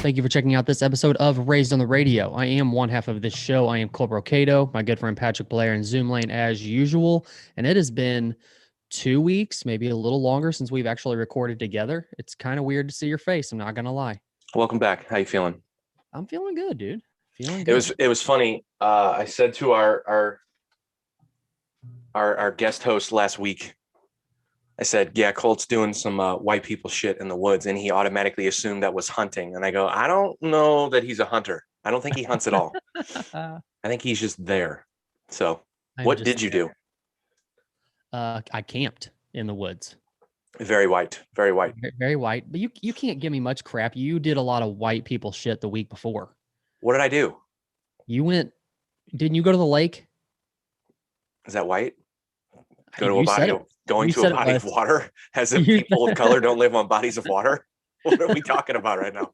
Thank you for checking out this episode of Raised on the Radio. I am one half of this show. I am Cole Cato, my good friend Patrick Blair in Zoom Lane as usual. And it has been 2 weeks, maybe a little longer since we've actually recorded together. It's kind of weird to see your face. I'm not going to lie. Welcome back. How you feeling? I'm feeling good, dude. Feeling good. It was funny. I said to our guest host last week, I said, yeah, Colt's doing some white people shit in the woods. And he automatically assumed that was hunting. And I go, I don't know that he's a hunter. I don't think he hunts at all. I think he's just there. So what did you do? I camped in the woods. Very white. Very white. Very white. But you can't give me much crap. You did a lot of white people shit the week before. What did I do? Didn't you go to the lake? Is that white? Going to a body of water, as if people of color don't live on bodies of water. What are we talking about right now?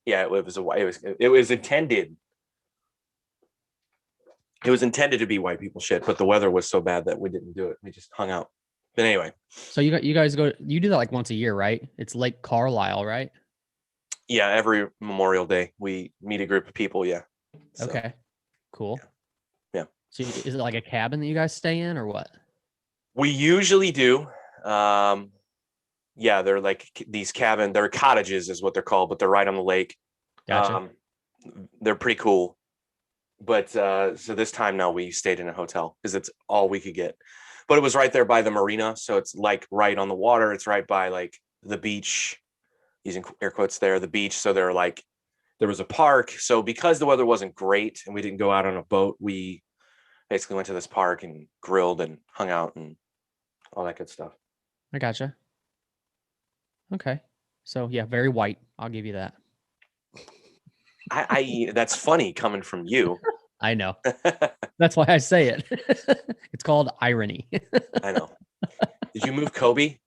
Yeah, it was intended. It was intended to be white people shit, but the weather was so bad that we didn't do it. We just hung out. But anyway, so you guys you do that like once a year, right? It's Lake Carlisle, right? Yeah, every Memorial Day we meet a group of people. Yeah. So, okay. Cool. Yeah. So is it like a cabin that you guys stay in or what? We usually do. Yeah, they're like these they're cottages is what they're called, but they're right on the lake. Gotcha. They're pretty cool. But so this time now we stayed in a hotel because it's all we could get. But it was right there by the marina. So it's like right on the water. It's right by like the beach, using air quotes there, the beach. So there was a park. So because the weather wasn't great and we didn't go out on a boat, we basically went to this park and grilled and hung out and all that good stuff. I gotcha. Okay. So yeah, very white. I'll give you that. That's funny coming from you. I know. That's why I say it. It's called irony. I know. Did you move Kobe?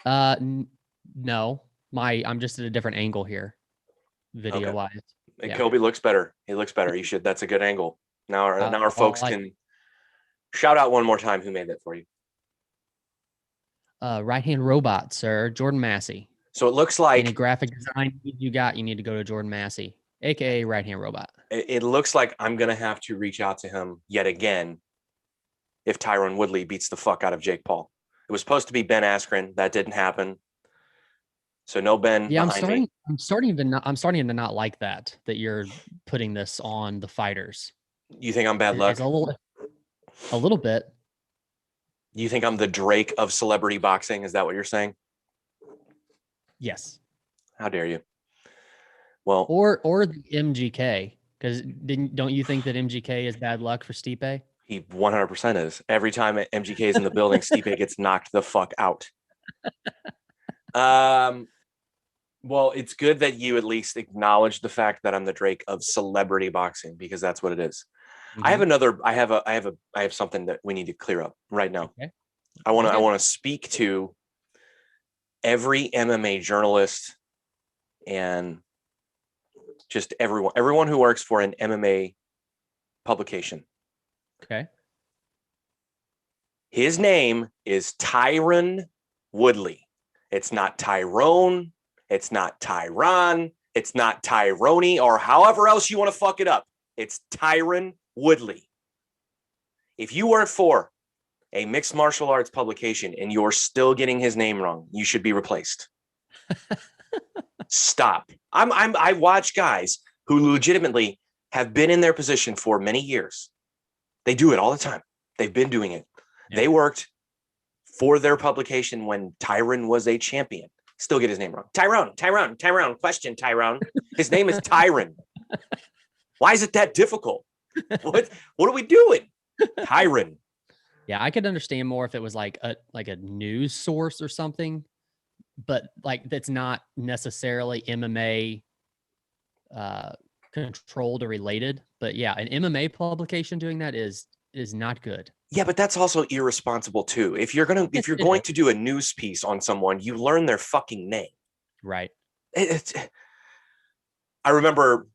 No. I'm just at a different angle here, video wise. Yeah. Kobe looks better. He looks better. You should. That's a good angle. Now our folks can shout out one more time who made that for you. Right-hand robot, sir, Jordan Massey. So it looks like any graphic design you need to go to Jordan Massey, aka right-hand robot. It looks like I'm gonna have to reach out to him yet again if Tyron Woodley beats the fuck out of Jake Paul. It was supposed to be Ben Askren. That didn't happen. So no Ben. Yeah, I'm starting to not like that you're putting this on the fighters. You think I'm bad luck? A little bit. You think I'm the Drake of celebrity boxing? Is that what you're saying? Yes. How dare you? Well, or the MGK, because don't you think that MGK is bad luck for Stipe? He 100% is. Every time MGK is in the building, Stipe gets knocked the fuck out. Well, it's good that you at least acknowledge the fact that I'm the Drake of celebrity boxing, because that's what it is. Mm-hmm. I have something that we need to clear up right now. Okay. I want to speak to every MMA journalist and just everyone who works for an MMA publication. Okay. His name is Tyron Woodley. It's not Tyrone. It's not Tyron. It's not Tyrone, or however else you want to fuck it up. It's Tyron Woodley. If you work for a mixed martial arts publication and you're still getting his name wrong, you should be replaced. Stop. I watch guys who legitimately have been in their position for many years. They do it all the time. They've been doing it. Yeah. They worked for their publication when Tyron was a champion. Still get his name wrong. Tyrone. Question, Tyrone. His name is Tyron. Why is it that difficult? What are we doing? Tyron. Yeah, I could understand more if it was like a news source or something, but like that's not necessarily MMA controlled or related. But yeah, an MMA publication doing that is not good. Yeah, but that's also irresponsible too. If you're going to do a news piece on someone, you learn their fucking name. Right. I remember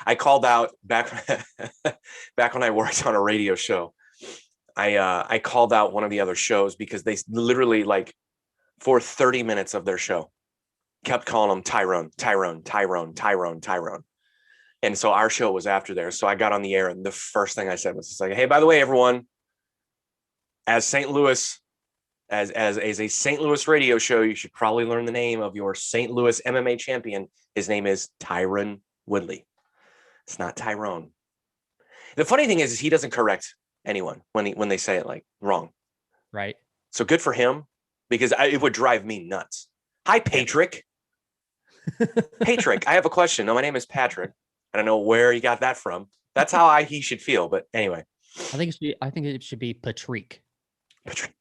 I called out back when I worked on a radio show. I called out one of the other shows because they literally like for 30 minutes of their show kept calling him Tyron, Tyron, Tyron, Tyron, Tyron. And so our show was after theirs. So I got on the air and the first thing I said was just like, hey, by the way, everyone, as St. Louis, as a St. Louis radio show, you should probably learn the name of your St. Louis MMA champion. His name is Tyron Woodley. It's not Tyrone. The funny thing is he doesn't correct anyone when they say it like wrong. Right. So good for him, because it would drive me nuts. Hi, Patrick. Patrick, I have a question. No, my name is Patrick. I don't know where he got that from. That's how he should feel. But anyway, I think it should be Patrick. Patrick.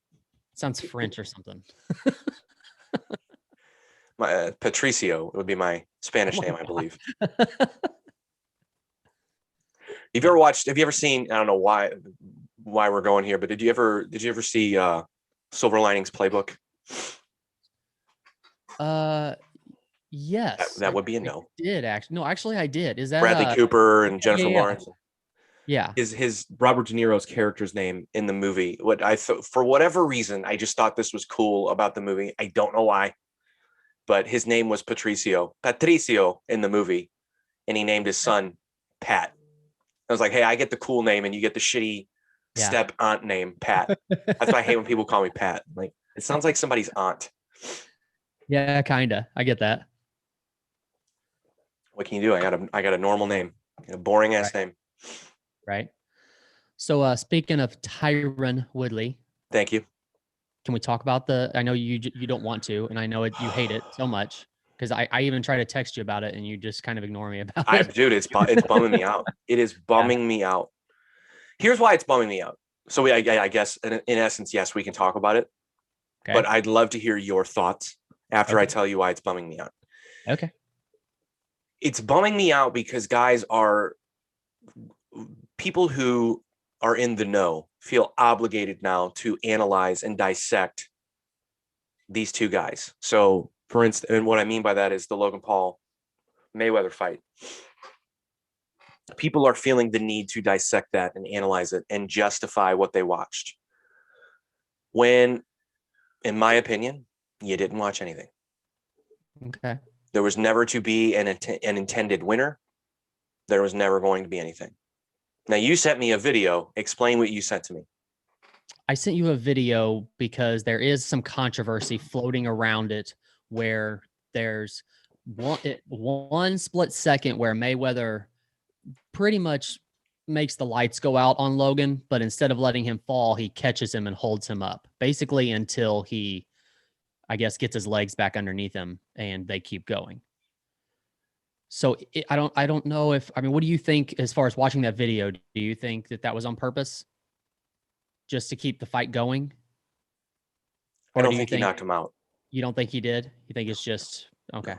Sounds French or something. My Patricio would be my Spanish name, I believe. Have you ever seen, I don't know why we're going here, but did you ever see Silver Linings Playbook? Yes. That would be a no. I did actually. No, actually I did. Is that Bradley Cooper and Jennifer yeah. Lawrence? Yeah. His Robert De Niro's character's name in the movie. What I thought, for whatever reason, I just thought this was cool about the movie. I don't know why, but his name was Patricio in the movie, and he named his son Pat. I was like, hey, I get the cool name and you get the shitty step aunt name, Pat. That's why I hate when people call me Pat. Like, it sounds like somebody's aunt. Yeah, kinda. I get that. What can you do? I got a normal name, a boring ass name. Right. So speaking of Tyron Woodley. Thank you. Can we talk about I know you don't want to, and I know you hate it so much, because I even try to text you about it and you just kind of ignore me about it. Dude, it's bumming me out. It is bumming me out. Here's why it's bumming me out. So I guess in essence, yes, we can talk about it. Okay. But I'd love to hear your thoughts after I tell you why it's bumming me out. Okay. It's bumming me out because people who are in the know feel obligated now to analyze and dissect these two guys. So, for instance, and what I mean by that is the Logan Paul Mayweather fight. People are feeling the need to dissect that and analyze it and justify what they watched. When, in my opinion, you didn't watch anything. Okay. There was never to be an intended winner. There was never going to be anything. Now, you sent me a video. Explain what you sent to me. I sent you a video because there is some controversy floating around it, where there's one split second where Mayweather pretty much makes the lights go out on Logan, but instead of letting him fall, he catches him and holds him up, basically until he, I guess, gets his legs back underneath him and they keep going. So I don't know if, I mean, what do you think as far as watching that video? Do you think that was on purpose, just to keep the fight going? Or I don't think he knocked him out. You don't think he did? You think it's just, okay.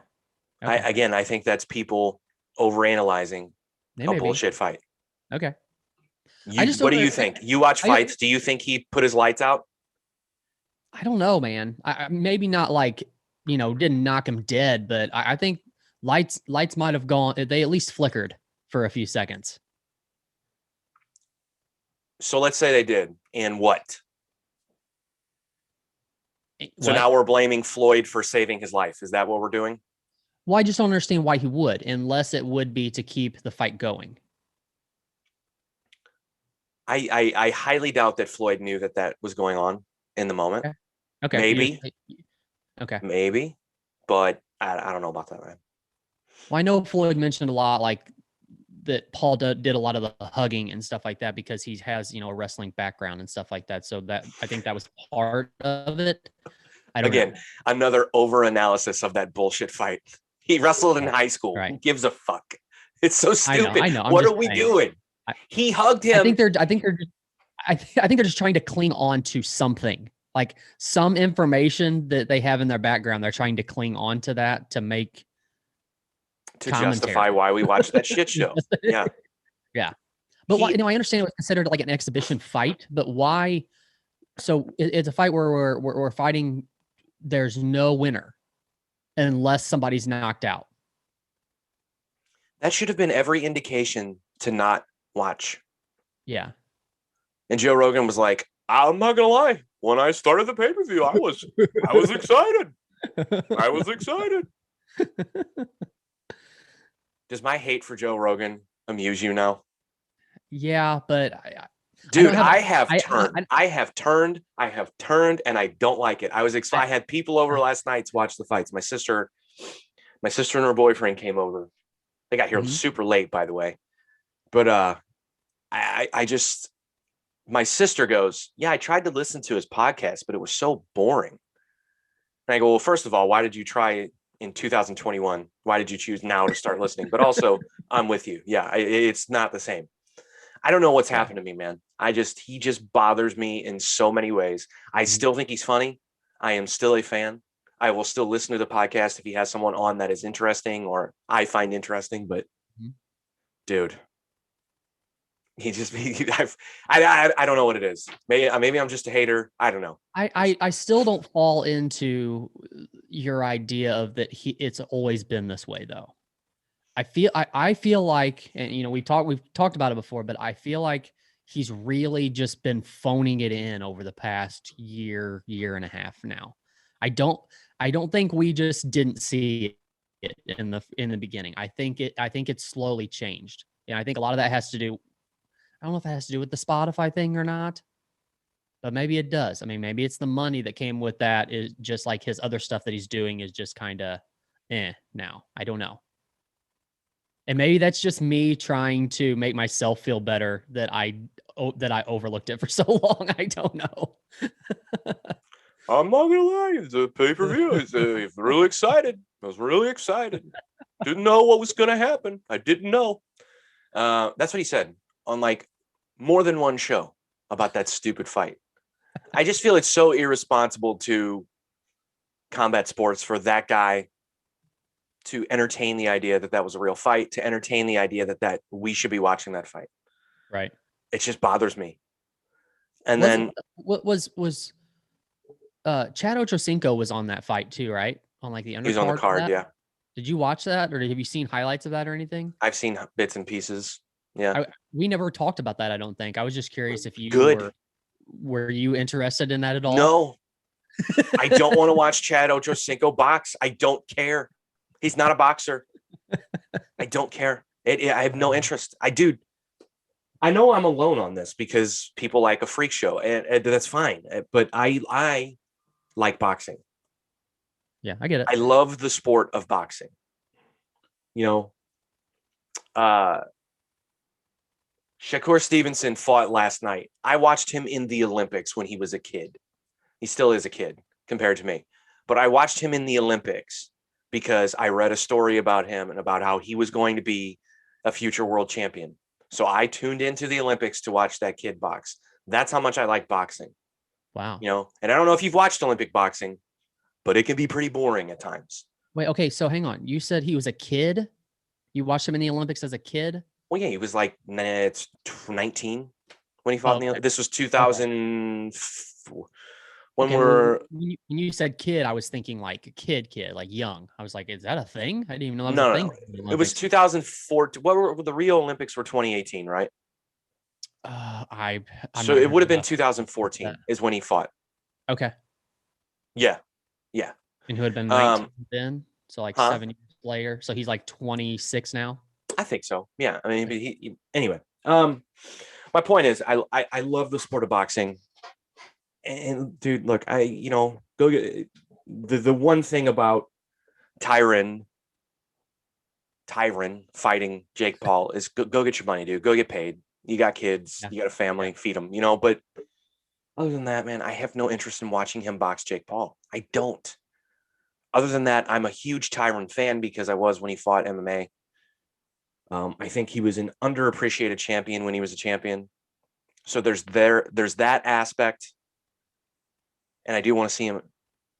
I think that's people overanalyzing a bullshit fight. Okay. What do you think? You watch fights. Do you think he put his lights out? I don't know, man. Maybe not like, didn't knock him dead, but I think lights might have gone. They at least flickered for a few seconds. So let's say they did. And what? So now we're blaming Floyd for saving his life. Is that what we're doing? Well, I just don't understand why he would, unless it would be to keep the fight going. I highly doubt that Floyd knew that was going on in the moment. Okay. Maybe. Okay. Maybe. But I don't know about that, man. Well, I know Floyd mentioned a lot, like, that Paul did a lot of the hugging and stuff like that because he has, a wrestling background and stuff like that. So that, I think that was part of it. Again, another over-analysis of that bullshit fight. He wrestled in high school. Right. Who gives a fuck? It's so stupid. I know. What are we doing? He hugged him. I think they're just trying to cling on to something, like some information that they have in their background. They're trying to cling on to that to make justify why we watched that shit show. Yeah. Yeah. But why, I understand it was considered like an exhibition fight, but why? So it's a fight where we're fighting. There's no winner unless somebody's knocked out. That should have been every indication to not watch. Yeah. And Joe Rogan was like, I'm not gonna lie. When I started the pay-per-view, I was excited. I was excited. Does my hate for Joe Rogan amuse you now? Yeah, but Dude, I have turned, and I don't like it. I had people over last night to watch the fights. My sister and her boyfriend came over. They got here super late, by the way. But I just, my sister goes, yeah, I tried to listen to his podcast, but it was so boring. And I go, well, first of all, why did you try it in 2021? Why did you choose now to start listening? But also, I'm with you. Yeah, it's not the same. I don't know what's happened to me, man. He just bothers me in so many ways. I still think he's funny. I am still a fan. I will still listen to the podcast if he has someone on that is interesting or I find interesting. But dude, I don't know what it is. Maybe I'm just a hater. I don't know. I still don't fall into your idea of that it's always been this way though. I feel like, and you know, we've talked about it before, but I feel like he's really just been phoning it in over the past year and a half now. I don't think we just didn't see it in the beginning. I think it's slowly changed. And I think a lot of that has to do, I don't know if it has to do with the Spotify thing or not, but maybe it does. I mean, maybe it's the money that came with that, is just like his other stuff that he's doing is just kind of now. I don't know. And maybe that's just me trying to make myself feel better that I overlooked it for so long. I don't know. I'm not gonna lie, it's a pay-per-view. I was really excited. I was really excited. Didn't know what was gonna happen. I didn't know. That's what he said on like more than one show about that stupid fight. I just feel it's so irresponsible to combat sports for that guy to entertain the idea that was a real fight, to entertain the idea that we should be watching that fight. Right. It just bothers me. And what was Chad Ochocinco was on that fight too, right? On like the undercard. He was on the card, yeah. Did you watch that, or have you seen highlights of that or anything? I've seen bits and pieces. Yeah. We never talked about that, I don't think. I was just curious if you were you interested in that at all? No. I don't want to watch Chad Ochocinco box. I don't care. He's not a boxer. I don't care. I have no interest. I know I'm alone on this because people like a freak show, and that's fine. But I like boxing. Yeah, I get it. I love the sport of boxing. You know, Shakur Stevenson fought last night. I watched him in the Olympics when he was a kid. He still is a kid compared to me. But I watched him in the Olympics because I read a story about him and about how he was going to be a future world champion. So I tuned into the Olympics to watch that kid box. That's how much I like boxing. Wow. You know, and I don't know if you've watched Olympic boxing, but it can be pretty boring at times. Wait, okay. So hang on. You said he was a kid? You watched him in the Olympics as a kid? Well, yeah, he was like 19 when he fought in the, this was 2004. When you said kid, I was thinking like a kid, like young. I was like, is that a thing? I didn't even know that was a thing. No. It was 2004. What were the Rio Olympics were 2018, right? So it would have been 2014 is when he fought. Okay. Yeah. And who had been 19 then? So like 7 years later. So he's like 26 now. I think so. Yeah. I mean, anyway. My point is, I love the sport of boxing. And dude, look, go get the one thing about Tyron fighting Jake Paul is go get your money, dude. Go get paid. You got kids, you got a family, feed them, you know. But other than that, man, I have no interest in watching him box Jake Paul. I don't. Other than that, I'm a huge Tyron fan because I was when he fought MMA. I think he was an underappreciated champion when he was a champion. So there's that aspect. And I do want to see him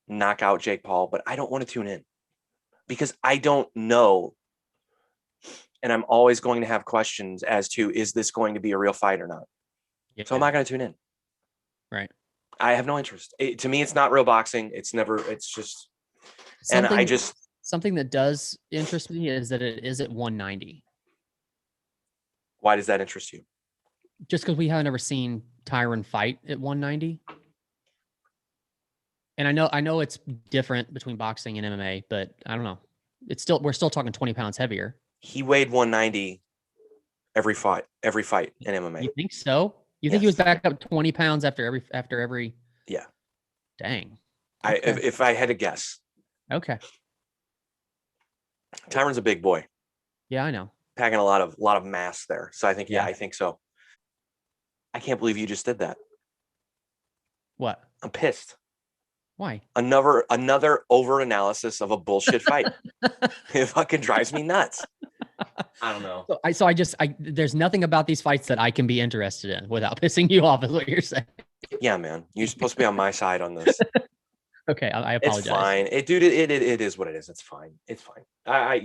knock out Jake Paul, but I don't want to tune in because I don't know. And I'm always going to have questions as to, is this going to be a real fight or not? Yeah. So I'm not going to tune in. Right. I have no interest. To me, it's not real boxing. It's just, something that does interest me is that it is at 190. Why does that interest you? just because we haven't ever seen Tyron fight at 190. And I know it's different between boxing and MMA, but I don't know. We're still talking 20 pounds heavier. He weighed 190 every fight in MMA. You think so? You think he was back up 20 pounds after every? Yeah. Dang. Okay. If I had to guess. Okay. Tyron's a big boy. Yeah, I know. Packing a lot of mass there. So I think, I think so. I can't believe you just did that. What? I'm pissed. Why? Another over analysis of a bullshit fight. It fucking drives me nuts. I don't know. There's nothing about these fights that I can be interested in without pissing you off, is what you're saying. Yeah, man. You're supposed to be on my side on this. Okay, I apologize. It's fine. It is what it is. It's fine. It's fine. I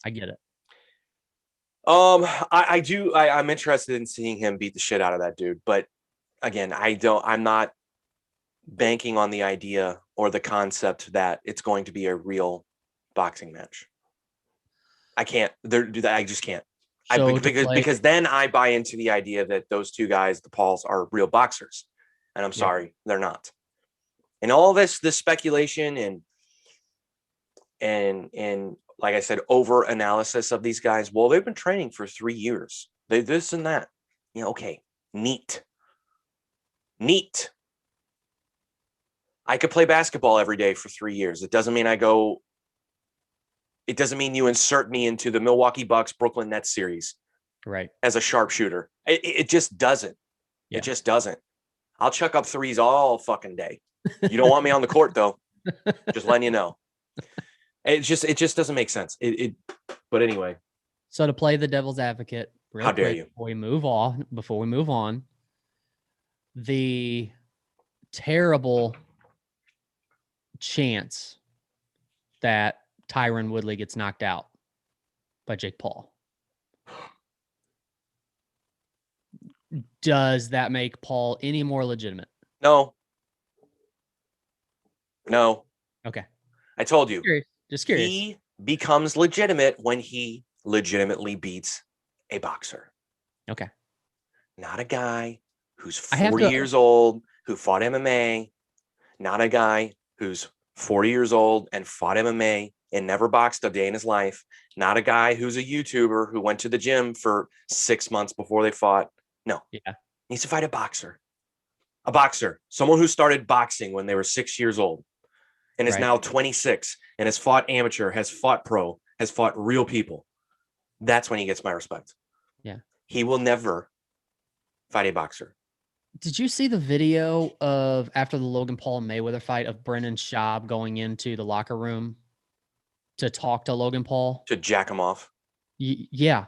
get it. I'm interested in seeing him beat the shit out of that dude. But again, I'm not banking on the idea or the concept that it's going to be a real boxing match. I can't do that. I just can't. So because then I buy into the idea that those two guys, the Pauls, are real boxers. And I'm sorry, they're not. And all this speculation and like I said, over analysis of these guys. Well, they've been training for 3 years. They this and that. Okay, neat. I could play basketball every day for 3 years. It doesn't mean you insert me into the Milwaukee Bucks Brooklyn Nets series, right? As a sharpshooter. It just doesn't. Yeah. It just doesn't. I'll chuck up threes all fucking day. You don't want me on the court though. Just letting you know. It just doesn't make sense. But anyway. So to play the devil's advocate, how dare you? Before we move on, the terrible chance that Tyron Woodley gets knocked out by Jake Paul. Does that make Paul any more legitimate? No. Okay. I told you. Just curious. He becomes legitimate when he legitimately beats a boxer. Okay. Not a guy who's 40 years old who fought MMA. Not a guy who's 40 years old and fought MMA and never boxed a day in his life. Not a guy who's a YouTuber who went to the gym for 6 months before they fought. No. Yeah. Needs to fight a boxer. A boxer. Someone who started boxing when they were 6 years old and is now 26 and has fought amateur, has fought pro, has fought real people. That's when he gets my respect. Yeah. He will never fight a boxer. Did you see the video of after the Logan Paul and Mayweather fight of Brendan Schaub going into the locker room to talk to Logan Paul? To jack him off? Yeah.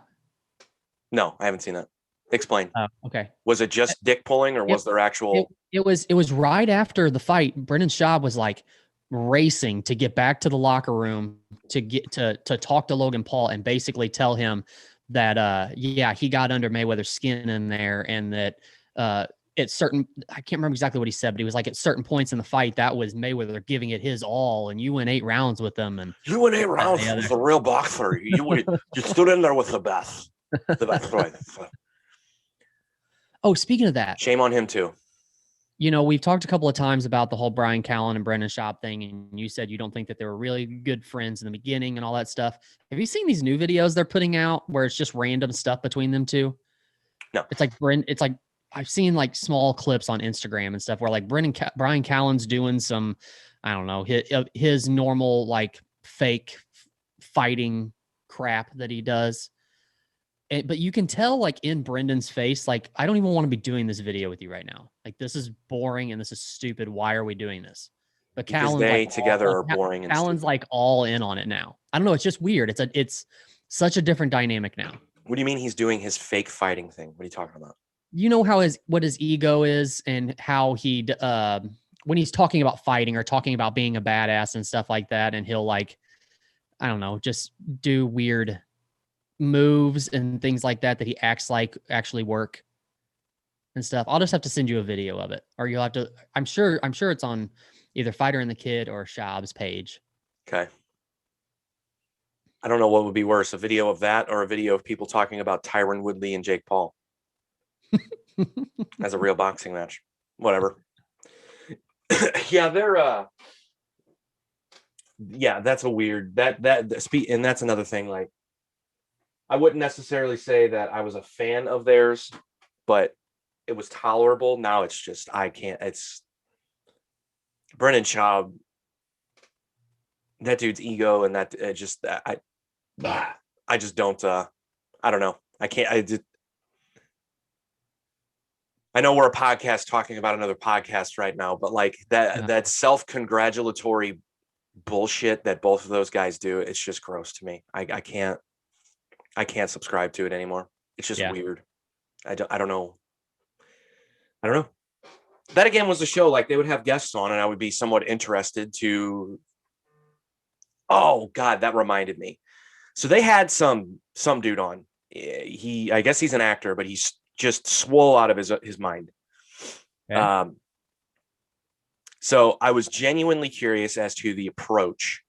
No, I haven't seen that. Explain. Okay. Was it just dick pulling or was there actual? It was right after the fight. Brendan Schaub was like racing to get back to the locker room to get to talk to Logan Paul and basically tell him that he got under Mayweather's skin in there and that at certain, I can't remember exactly what he said, but he was like at certain points in the fight that was Mayweather giving it his all and you went 8 rounds with him and you went 8 rounds with a real boxer. You stood in there with the best. Oh, speaking of that, shame on him too. We've talked a couple of times about the whole Brian Callen and Brendan Schaub thing, and you said you don't think that they were really good friends in the beginning and all that stuff. Have you seen these new videos they're putting out where it's just random stuff between them two? No. It's like I've seen like small clips on Instagram and stuff where like Brian Callen's doing some, I don't know, his normal like fake fighting crap that he does. But you can tell like in Brendan's face, like, I don't even want to be doing this video with you right now. Like, this is boring and this is stupid. Why are we doing this? But Callen's like together are boring. And Callen's like all in on it now. I don't know. It's just weird. It's such a different dynamic now. What do you mean he's doing his fake fighting thing? What are you talking about? You know how what his ego is and how he when he's talking about fighting or talking about being a badass and stuff like that, and he'll like, I don't know, just do weird moves and things like that he acts like actually work and stuff. I'll just have to send you a video of it, or you'll have to. I'm sure it's on either Fighter and the Kid or Schaub's page. Okay. I don't know what would be worse, a video of that or a video of people talking about Tyron Woodley and Jake Paul. as a real boxing match. Whatever. Yeah, they're yeah, that's a weird and that's another thing. Like, I wouldn't necessarily say that I was a fan of theirs, but it was tolerable. Now it's just I can't. It's Brennan Schaub, that dude's ego, and that just I just don't. I don't know. I can't. I know we're a podcast talking about another podcast right now, but like that self-congratulatory bullshit that both of those guys do, it's just gross to me. I can't subscribe to it anymore. It's just weird. I don't know. I don't know. That again was a show like they would have guests on, and I would be somewhat interested to. Oh God, that reminded me. So they had some dude on. I guess he's an actor, but he's just swole out of his mind. Okay. So I was genuinely curious as to the approach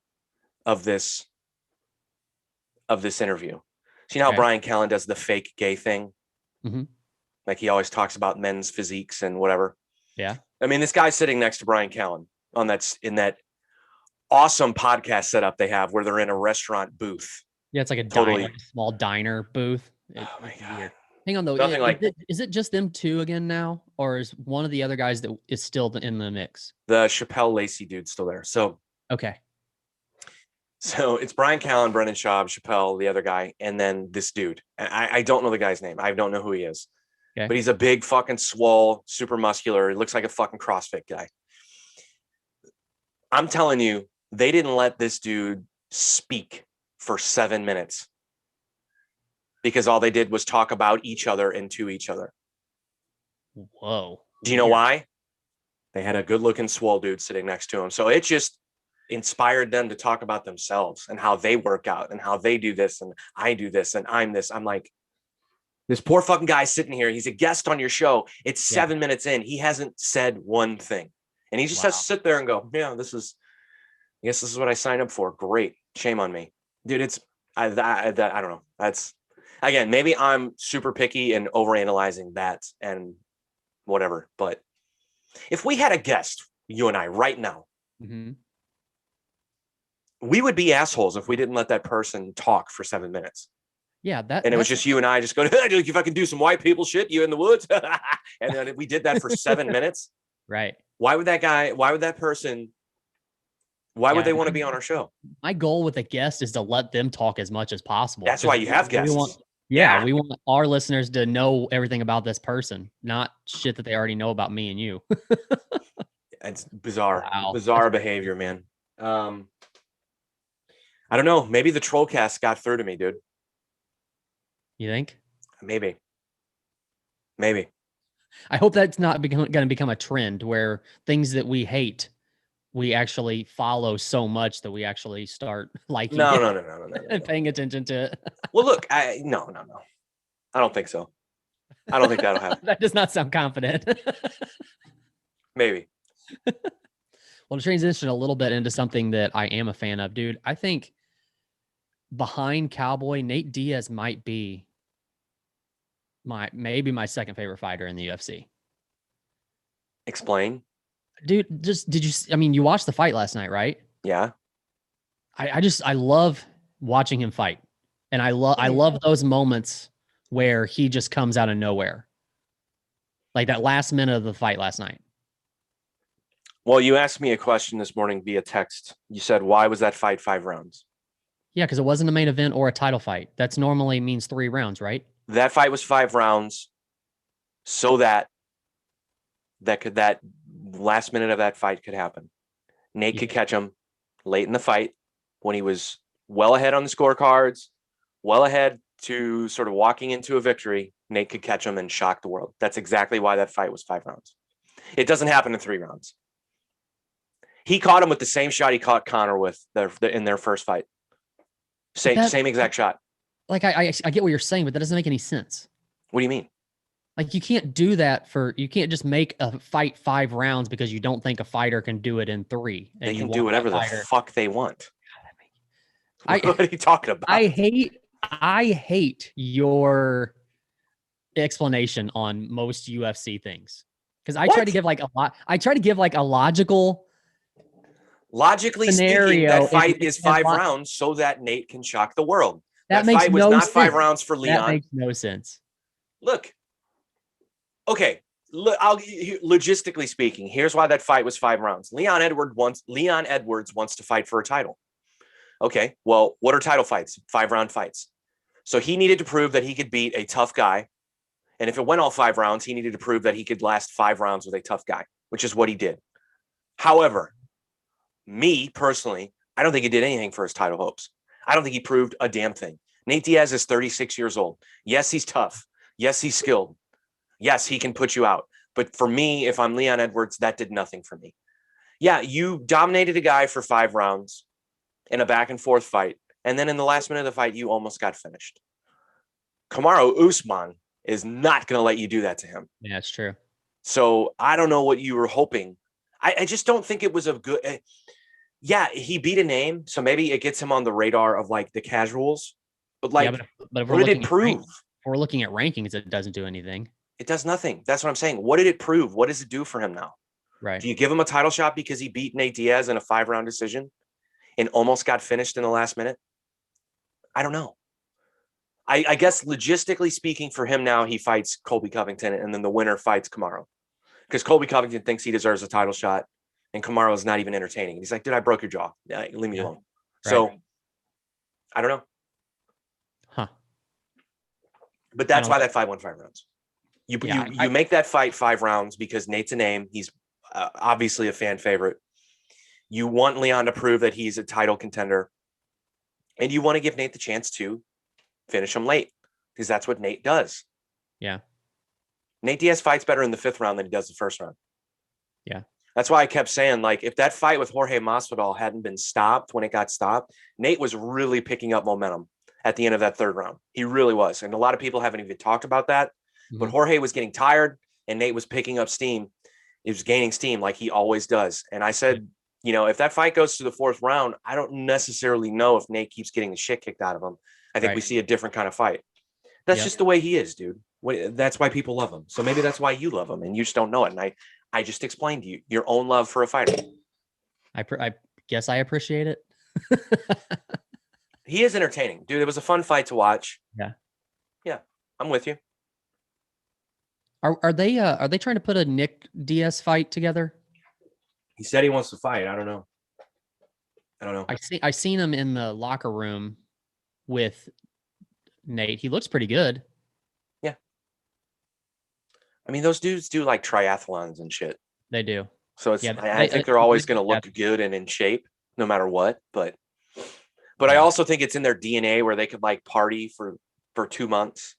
of this interview. So you know how Brian Callen does the fake gay thing? Mm-hmm. Like he always talks about men's physiques and whatever. Yeah. I mean, this guy's sitting next to Brian Callen in that awesome podcast setup they have where they're in a restaurant booth. Yeah, it's like a small diner booth. Oh my God. Weird. Hang on though. Is it just them two again now, or is one of the other guys that is still in the mix? The Chappelle Lacey dude's still there. So okay. So it's Brian Callen, Brendan Schaub, Chappelle, the other guy, and then this dude. I don't know the guy's name. I don't know who he is. Okay. But he's a big fucking swole, super muscular. He looks like a fucking CrossFit guy. I'm telling you, they didn't let this dude speak for 7 minutes because all they did was talk about each other and to each other. Whoa. Do you know why? They had a good-looking swole dude sitting next to him. So it just inspired them to talk about themselves and how they work out and how they do this and I do this and I'm this. I'm like, this poor fucking guy sitting here. He's a guest on your show. It's 7 minutes in. He hasn't said one thing. And he just has to sit there and go, yeah, I guess this is what I signed up for. Great. Shame on me. Dude, I don't know. That's, again, maybe I'm super picky and overanalyzing that and whatever. But if we had a guest, you and I, right now, we would be assholes if we didn't let that person talk for 7 minutes. Yeah, and it was just you and I just going, hey, if I can do some white people shit, you in the woods. And then we did that for 7 minutes. Right. Why would that person would they want to be on our show? My goal with a guest is to let them talk as much as possible. That's why you have guests. We want our listeners to know everything about this person, not shit that they already know about me and you. It's bizarre. Wow. Bizarre behavior, man. I don't know. Maybe the Trollcast got through to me, dude. You think? Maybe. I hope that's not going to become a trend where things that we hate, we actually follow so much that we actually start liking it and paying attention to it. Well, look, no. I don't think so. I don't think that'll happen. That does not sound confident. Maybe. Well, to transition a little bit into something that I am a fan of, dude, I think behind Cowboy, Nate Diaz might be maybe my second favorite fighter in the UFC. Explain. Dude, you watched the fight last night, right? Yeah. I love watching him fight. And I love those moments where he just comes out of nowhere. Like that last minute of the fight last night. Well, you asked me a question this morning via text. You said, why was that fight 5 rounds? Yeah, because it wasn't a main event or a title fight. That's normally means 3 rounds, right? That fight was 5 rounds so that last minute of that fight could happen. Nate could catch him late in the fight when he was well ahead on the scorecards, well ahead to sort of walking into a victory. Nate could catch him and shock the world. That's exactly why that fight was 5 rounds. It doesn't happen in 3 rounds. He caught him with the same shot he caught Conor with in their first fight. Same exact shot. Like I get what you're saying, but that doesn't make any sense. What do you mean? Like you can't do that you can't just make a fight 5 rounds because you don't think a fighter can do it in 3. They can do whatever the fuck they want. What are you talking about? I hate your explanation on most UFC things. Because I What? try to give like a logical Logically speaking, scenario. that fight is 5 rounds so that Nate can shock the world. That That makes fight was no not 5 sense. rounds for That Leon. makes no sense. Look, okay. Logistically speaking, here's why that fight was 5 rounds. Leon Edwards wants to fight for a title. Okay, well, what are title fights? 5-round fights. So he needed to prove that he could beat a tough guy. And if it went all 5 rounds, he needed to prove that he could last 5 rounds with a tough guy, which is what he did. However, me personally, I don't think he did anything for his title hopes. I don't think he proved a damn thing. Nate Diaz is 36 years old. Yes, he's tough. Yes, he's skilled. Yes, he can put you out. But for me, if I'm Leon Edwards, that did nothing for me. Yeah, you dominated a guy for 5 rounds in a back and forth fight. And then in the last minute of the fight, you almost got finished. Kamaru Usman is not going to let you do that to him. Yeah, that's true. So I don't know what you were hoping. I just don't think it was a good. Yeah, he beat a name, so maybe it gets him on the radar of like the casuals. But like, but what did it prove? If we're looking at rankings, it doesn't do anything. It does nothing. That's what I'm saying. What did it prove? What does it do for him now? Right. Do you give him a title shot because he beat Nate Diaz in a 5-round decision and almost got finished in the last minute? I don't know. I guess logistically speaking, for him now, he fights Colby Covington, and then the winner fights Kamaru. Because Colby Covington thinks he deserves a title shot, and Kamaru is not even entertaining. He's like, dude, I broke your jaw. Yeah, leave me alone. Right. So, I don't know. Huh. But that's why that fight went 5 rounds. You make that fight 5 rounds because Nate's a name. He's obviously a fan favorite. You want Leon to prove that he's a title contender. And you want to give Nate the chance to finish him late because that's what Nate does. Yeah. Nate Diaz fights better in the 5th round than he does the 1st round. Yeah. That's why I kept saying, like, if that fight with Jorge Masvidal hadn't been stopped when it got stopped, Nate was really picking up momentum at the end of that 3rd round. He really was. And a lot of people haven't even talked about that. Mm-hmm. But Jorge was getting tired and Nate was picking up steam. He was gaining steam like he always does. And I said, you know, if that fight goes to the 4th round, I don't necessarily know if Nate keeps getting the shit kicked out of him. I think we see a different kind of fight. That's just the way he is, dude. That's why people love him. So maybe that's why you love him and you just don't know it. And I just explained to you your own love for a fighter. I guess I appreciate it. He is entertaining, dude. It was a fun fight to watch. Yeah. Yeah. I'm with you. Are they trying to put a Nick Diaz fight together? He said he wants to fight. I don't know. I seen him in the locker room with Nate. He looks pretty good. Yeah. I mean, those dudes do like triathlons and shit. They do. So it's I think they're always going to look good and in shape no matter what. But I also think it's in their DNA where they could like party for 2 months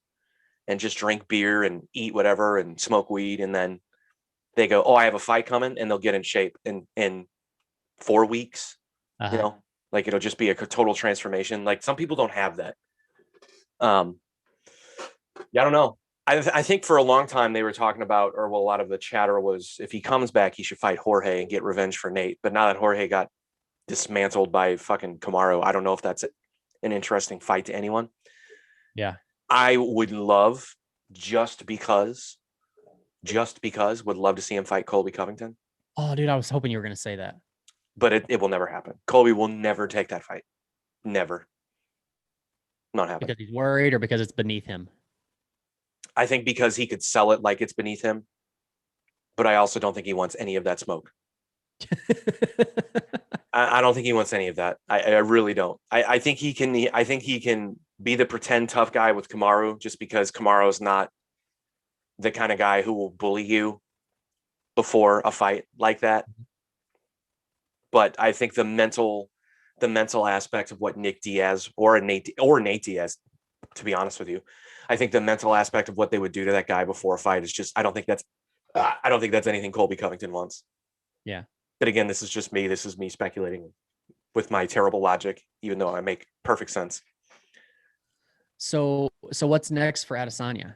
and just drink beer and eat whatever and smoke weed. And then they go, oh, I have a fight coming, and they'll get in shape in 4 weeks. You know, like it'll just be a total transformation. Like some people don't have that. Yeah, I don't know. I think for a long time they were talking about, or well, a lot of the chatter was, if he comes back, he should fight Jorge and get revenge for Nate. But now that Jorge got dismantled by fucking Kamaru, I don't know if that's an interesting fight to anyone. Yeah. I would love, just because, would love to see him fight Colby Covington. Oh, dude, I was hoping you were going to say that. But it will never happen. Colby will never take that fight. Never. Not happen. Because he's worried or because it's beneath him? I think because he could sell it like it's beneath him. But I also don't think he wants any of that smoke. I don't think he wants any of that. I really don't. I think he can be the pretend tough guy with Kamaru, just because Kamaru is not the kind of guy who will bully you before a fight like that. But I think the mental aspect of what Nick Diaz or Nate Diaz, to be honest with you, I think the mental aspect of what they would do to that guy before a fight is just, I don't think that's anything Colby Covington wants. Yeah. But again, this is just me. This is me speculating with my terrible logic, even though I make perfect sense. So what's next for Adesanya?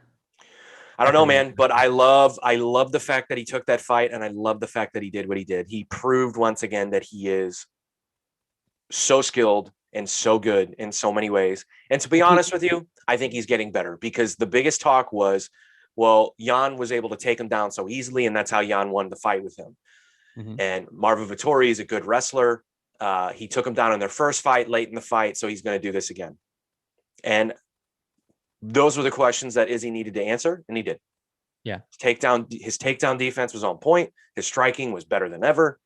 I don't know, man, but I love the fact that he took that fight, and I love the fact that he did what he did. He proved once again that he is so skilled and so good in so many ways. And to be honest with you, I think he's getting better, because the biggest talk was Well, Jan was able to take him down so easily, and that's how Jan won the fight with him. Mhm. And Marvin Vettori is a good wrestler. He took him down in their first fight late in the fight, so he's going to do this again. And those were the questions that Izzy needed to answer, and he did. Yeah. His takedown defense was on point. His striking was better than ever.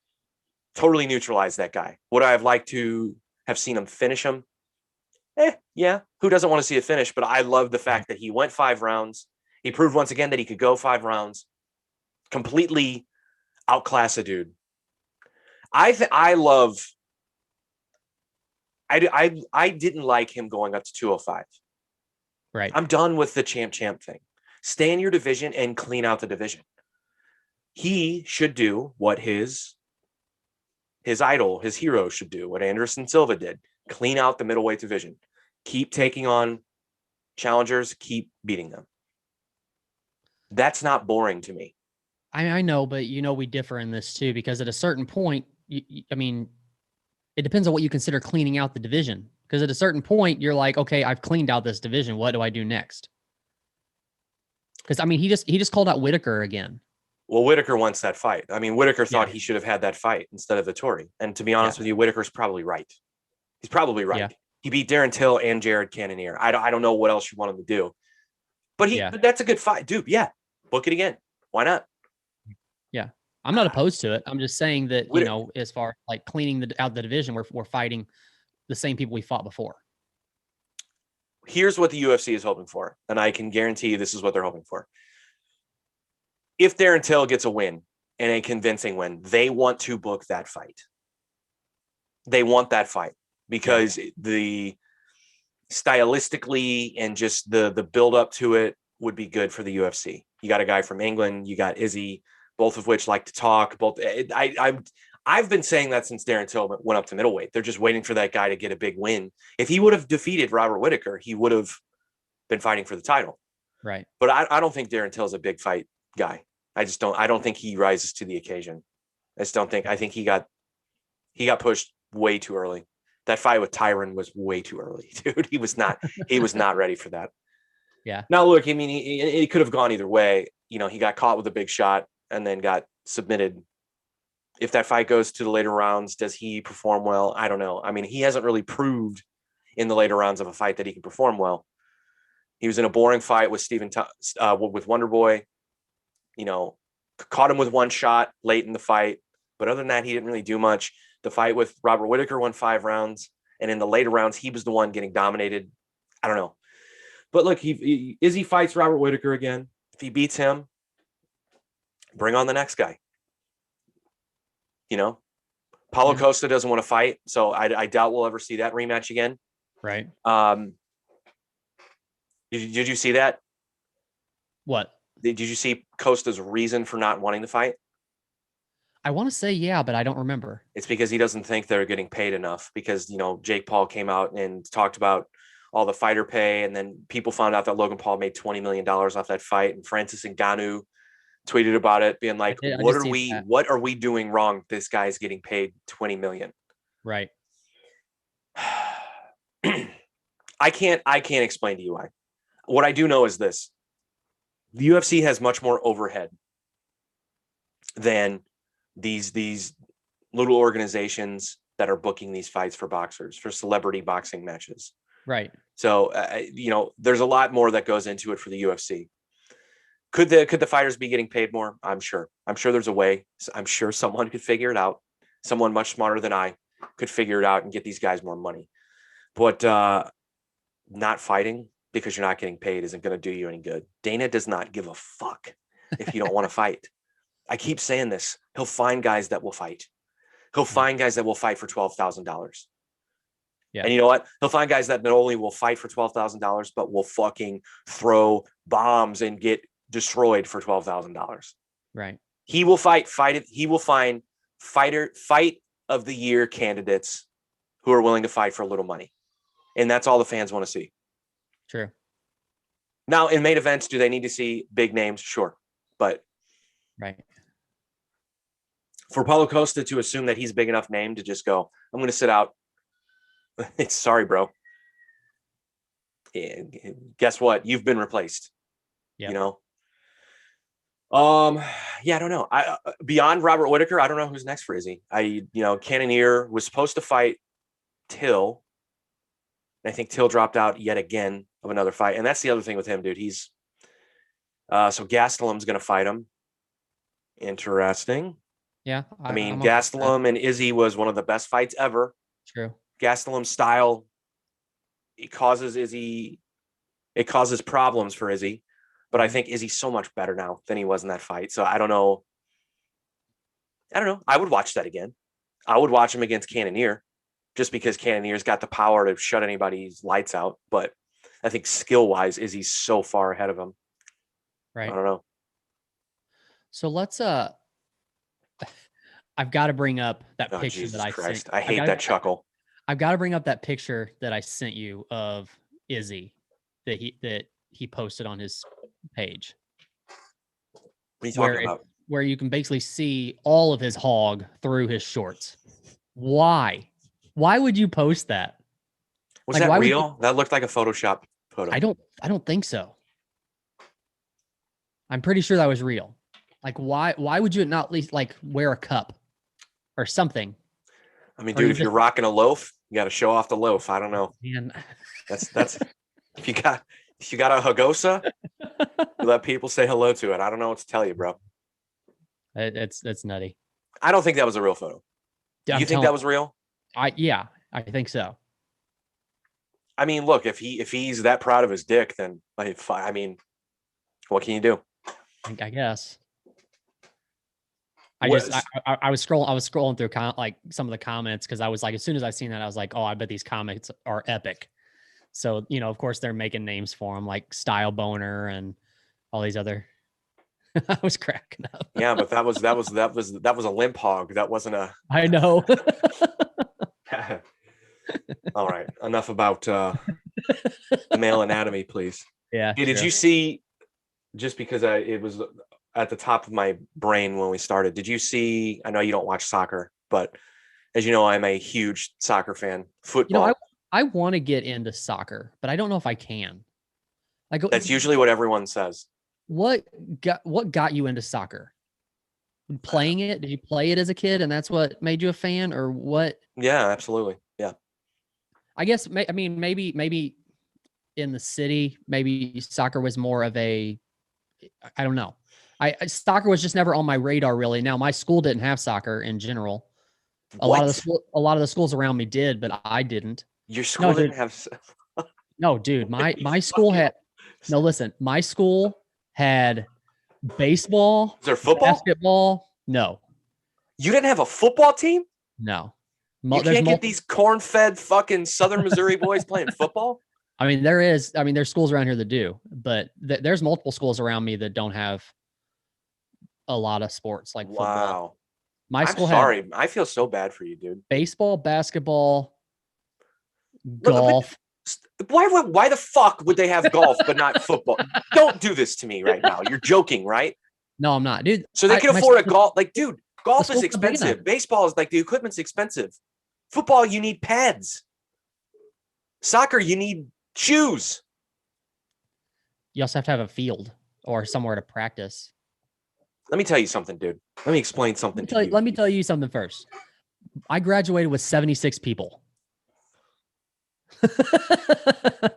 Totally neutralized that guy. Would I have liked to have seen him finish him? Yeah. Who doesn't want to see a finish? But I love the fact that he went 5 rounds. He proved once again that he could go 5 rounds. Completely outclass a dude. I didn't like him going up to 205. Right. I'm done with the champ thing. Stay in your division and clean out the division. He should do what his idol, his hero should do, what Anderson Silva did. Clean out the middleweight division. Keep taking on challengers, keep beating them. That's not boring to me. I know, but we differ in this too, because at a certain point, I mean, it depends on what you consider cleaning out the division. Because at a certain point, you're like, okay, I've cleaned out this division. What do I do next? Because I mean, he just called out Whitaker again. Well, Whitaker wants that fight. I mean, Whitaker thought he should have had that fight instead of Vettori. And to be honest with you, Whitaker's probably right. He's probably right. Yeah. He beat Darren Till and Jared Cannonier. I don't know what else you want him to do. But but that's a good fight. Dude, yeah. Book it again. Why not? Yeah. I'm not opposed to it. I'm just saying that, as far like cleaning out the division, we're fighting the same people we fought before. Here's what the UFC is hoping for, and I can guarantee you this is what they're hoping for. If Darren Till gets a win, and a convincing win, they want to book that fight. They want that fight because the stylistically and just the build up to it would be good for the UFC. You got a guy from England, you got Izzy, both of which like to talk. I've been saying that since Darren Till went up to middleweight. They're just waiting for that guy to get a big win. If he would have defeated Robert Whitaker, he would have been fighting for the title. Right. But I don't think Darren Till's a big fight guy. I don't think he rises to the occasion. I think he got pushed way too early. That fight with Tyron was way too early, dude. He was not ready for that. Yeah. Now look, I mean, it could have gone either way. He got caught with a big shot and then got submitted. If that fight goes to the later rounds, does he perform well? I don't know. I mean, he hasn't really proved in the later rounds of a fight that he can perform well. He was in a boring fight with with Wonder Boy. Caught him with one shot late in the fight, but other than that, he didn't really do much. The fight with Robert Whitaker won 5 rounds, and in the later rounds, he was the one getting dominated. I don't know, but look, Izzy fights Robert Whitaker again. If he beats him, bring on the next guy. Paulo Costa doesn't want to fight, so I doubt we'll ever see that rematch again. Right. Did you see that? What? Did you see Costa's reason for not wanting to fight? I want to say yeah, but I don't remember. It's because he doesn't think they're getting paid enough because, Jake Paul came out and talked about all the fighter pay, and then people found out that Logan Paul made $20 million off that fight, and Francis Ngannou tweeted about it, being like, what are we doing wrong? This guy's getting paid $20 million. Right. I can't explain to you why. What I do know is this. The UFC has much more overhead than these little organizations that are booking these fights for boxers, for celebrity boxing matches. Right. So, there's a lot more that goes into it for the UFC. Could the fighters be getting paid more? I'm sure there's a way. I'm sure someone could figure it out. Someone much smarter than I could figure it out and get these guys more money. But not fighting because you're not getting paid isn't going to do you any good. Dana does not give a fuck if you don't want to fight. I keep saying this. He'll find guys that will fight. He'll find guys that will fight for $12,000. Yeah. And you know what? He'll find guys that not only will fight for $12,000, but will fucking throw bombs and get destroyed for $12,000. Right. He will fight it. He will find fight of the year candidates who are willing to fight for a little money. And that's all the fans want to see. True. Now, in main events, do they need to see big names? Sure. But right. For Paulo Costa to assume that he's a big enough name to just go, I'm going to sit out. It's sorry, bro. Yeah, guess what? You've been replaced. Yep. Yeah, I don't know. I beyond Robert Whitaker, I don't know who's next for Izzy. Cannonier was supposed to fight Till, and I think Till dropped out yet again of another fight. And that's the other thing with him, dude. He's so Gastelum's gonna fight him. Interesting. Yeah, I mean, I'm okay with that. Gastelum and Izzy was one of the best fights ever. True. Gastelum's style, it causes problems for Izzy, but I think Izzy's so much better now than he was in that fight. So I don't know. I would watch that again. I would watch him against Cannonier just because Cannonier's got the power to shut anybody's lights out. But I think skill wise, Izzy's so far ahead of him. Right. I don't know. So let's I've got to bring up that picture Jesus that I Christ. sent. I hate that chuckle. I've got to bring up that picture that I sent you of Izzy that he posted on his page. What are you talking about? Where you can basically see all of his hog through his shorts. Why? Why would you post that? Was that real? That looked like a Photoshop photo. I don't think so. I'm pretty sure that was real. Like, why would you not at least like wear a cup or something? I mean, dude, if you're rocking a loaf, you got to show off the loaf. I don't know. Man. That's if you got a Hagosa, you let people say hello to it. I don't know what to tell you, bro. It's nutty. I don't think that was a real photo. Do you think that was real? I think so. I mean, look, if he's that proud of his dick, then I mean, what can you do? I guess. I was scrolling through like some of the comments because I was like, as soon as I seen that, I was like, oh, I bet these comments are epic. So, of course they're making names for him like Style Boner and all these other. I was cracking up. Yeah, but that was a limp hog. That wasn't a. I know. All right, enough about the male anatomy, please. Yeah. Hey, did you see? Just because it was at the top of my brain when we started. Did you see? I know you don't watch soccer, but as you know, I'm a huge soccer fan. Football. I want to get into soccer, but I don't know if I can. That's usually what everyone says. What got you into soccer? Playing it? Did you play it as a kid, and that's what made you a fan, or what? Yeah, absolutely. Yeah. I guess. I mean, maybe in the city, maybe soccer was more of a. I don't know. Soccer was just never on my radar really. Now my school didn't have soccer in general. A lot of the schools around me did, but I didn't. Your school didn't have. No, dude. My school had. No, listen. My school had baseball. Is there football? Basketball. No. You didn't have a football team? No. You can't get these corn-fed fucking Southern Missouri boys playing football? I mean, there's schools around here that do, but there's multiple schools around me that don't have a lot of sports like football. Wow. My school had I feel so bad for you, dude. Baseball, basketball, golf. Why the fuck would they have golf but not football? Don't do this to me right now. You're joking, right? No, I'm not, dude. So they can afford a golf. Like, dude, golf is expensive. Baseball is like the equipment's expensive. Football, you need pads. Soccer, you need shoes. You also have to have a field or somewhere to practice. Let me tell you something, dude. Let me explain something to you. Let me tell you something first. I graduated with 76 people.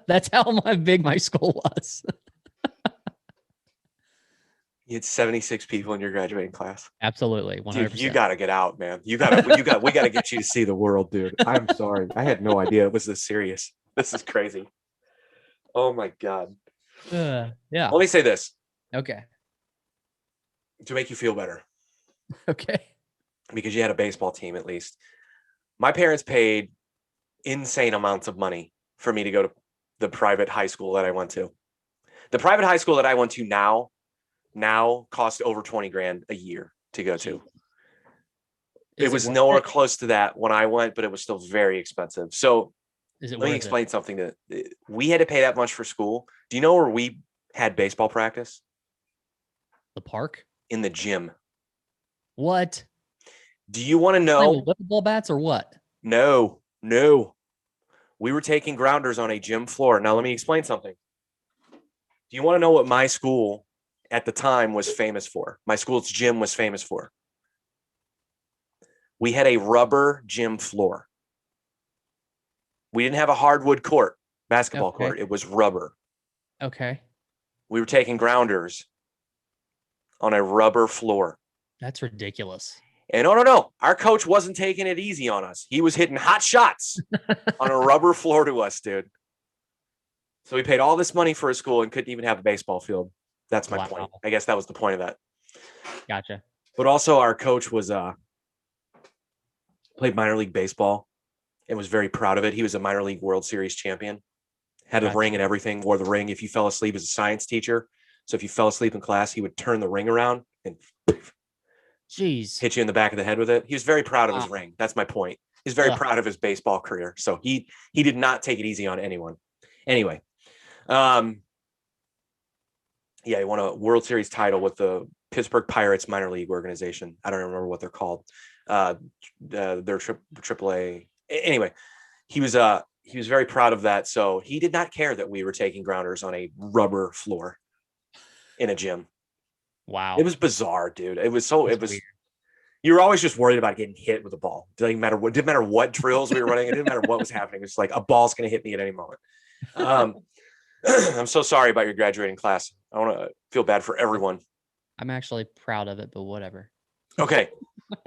That's how big my school was. You had 76 people in your graduating class. Absolutely. 100%. Dude, you got to get out, man. We got to get you to see the world, dude. I'm sorry. I had no idea it was this serious. This is crazy. Oh my God. Yeah. Let me say this. Okay. To make you feel better. Okay. Because you had a baseball team, at least. My parents paid insane amounts of money for me to go to the private high school that I went to. The private high school that I went to now costs over 20 grand a year to go to. It was nowhere close to that when I went, but it was still very expensive. So let me explain something that we had to pay that much for school. Do you know where we had baseball practice? The park? In the gym. What? Do you want to know? Whipple bats or what? No. We were taking grounders on a gym floor. Now let me explain something. Do you want to know what my school at the time was famous for, my school's gym was famous for. We had a rubber gym floor. We didn't have a hardwood basketball court. It was rubber. Okay. We were taking grounders on a rubber floor. That's ridiculous. And no. Our coach wasn't taking it easy on us. He was hitting hot shots on a rubber floor to us, dude. So we paid all this money for a school and couldn't even have a baseball field. That's my point. I guess that was the point of that. Gotcha. But also our coach was played minor league baseball and was very proud of it. He was a minor league World Series champion. Had a ring and everything, wore the ring. If you fell asleep as a science teacher, so if you fell asleep in class, he would turn the ring around and hit you in the back of the head with it. He was very proud of his ring. That's my point. He's very proud of his baseball career. So he did not take it easy on anyone. Anyway, he won a World Series title with the Pittsburgh Pirates minor league organization. I don't remember what they're called. They're triple A. Anyway, he was very proud of that. So he did not care that we were taking grounders on a rubber floor in a gym. Wow. It was bizarre, dude. It was weird. You were always just worried about getting hit with a ball. It didn't matter what drills we were running. It didn't matter what was happening. It's like a ball's going to hit me at any moment. I'm so sorry about your graduating class. I want to feel bad for everyone. I'm actually proud of it, but whatever. Okay.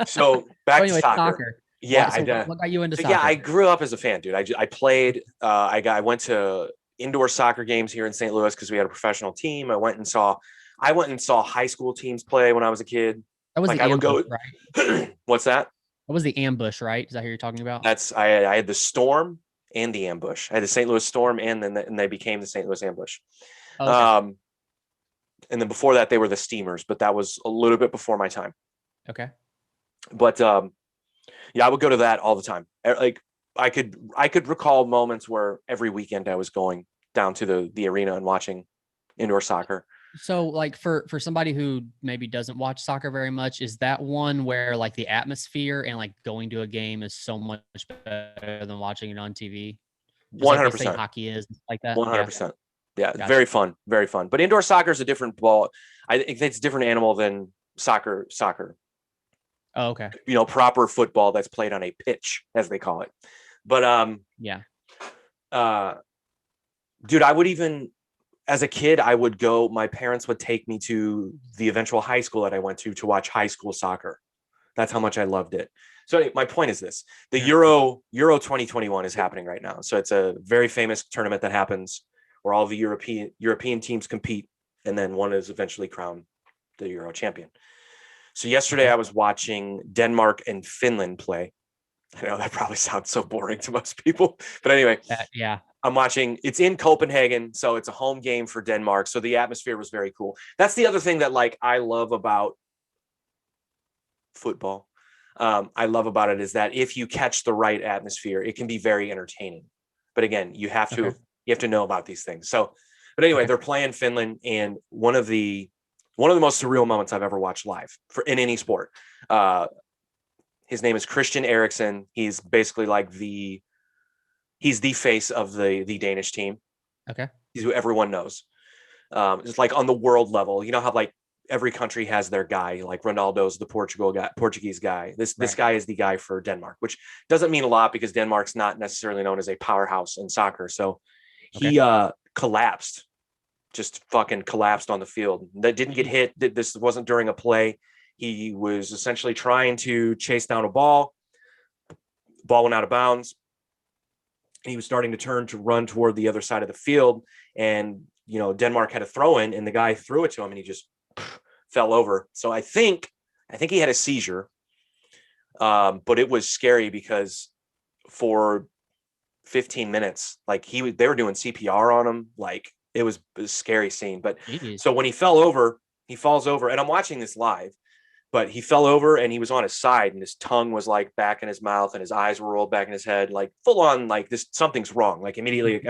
So back to soccer. Yeah. What got you into soccer? Yeah, I grew up as a fan, dude. I played, I went to indoor soccer games here in St. Louis because we had a professional team. I went and saw high school teams play when I was a kid. That was the ambush, right? What's that? That was the ambush, right? Is that who you're talking about? I had the Storm and the Ambush. I had the St. Louis Storm, and then they became the St. Louis Ambush. Okay. And then before that, they were the Steamers, but that was a little bit before my time. Okay. But I would go to that all the time. Like I could recall moments where every weekend I was going down to the arena and watching indoor soccer. So like for somebody who maybe doesn't watch soccer very much, is that one where like the atmosphere and like going to a game is so much better than watching it on TV? 100%. Hockey is like that. 100%. Yeah, gotcha. Very fun, very fun. But indoor soccer is a different ball. I think it's a different animal than soccer. Oh, okay. Proper football that's played on a pitch, as they call it. But dude, I would even, as a kid, I would go. My parents would take me to the eventual high school that I went to watch high school soccer. That's how much I loved it. So my point is this: the Euro 2021 is happening right now. So it's a very famous tournament that happens where all the European teams compete, and then one is eventually crowned the Euro champion. So yesterday I was watching Denmark and Finland play. I know that probably sounds so boring to most people, but anyway, I'm watching. It's in Copenhagen, so it's a home game for Denmark. So the atmosphere was very cool. That's the other thing that I love about football. I love about it is that if you catch the right atmosphere, it can be very entertaining. But again, you have to know about these things. So, but anyway, they're playing Finland, and one of the most surreal moments I've ever watched live in any sport. His name is Christian Eriksen. He's basically he's the face of the Danish team. Okay. He's who everyone knows. It's like on the world level, you know how every country has their guy, like Ronaldo's the Portuguese guy. This guy is the guy for Denmark, which doesn't mean a lot because Denmark's not necessarily known as a powerhouse in soccer. So he collapsed, just fucking collapsed on the field. That didn't get hit. This wasn't during a play. He was essentially trying to chase down a ball. Ball went out of bounds. He was starting to turn to run toward the other side of the field. And, Denmark had a throw in, and the guy threw it to him, and he just fell over. So I think he had a seizure. But it was scary because for 15 minutes, they were doing CPR on him. It was a scary scene. But so when he falls over, and I'm watching this live, but he fell over and he was on his side, and his tongue was back in his mouth, and his eyes were rolled back in his head, full on, this, something's wrong. Immediately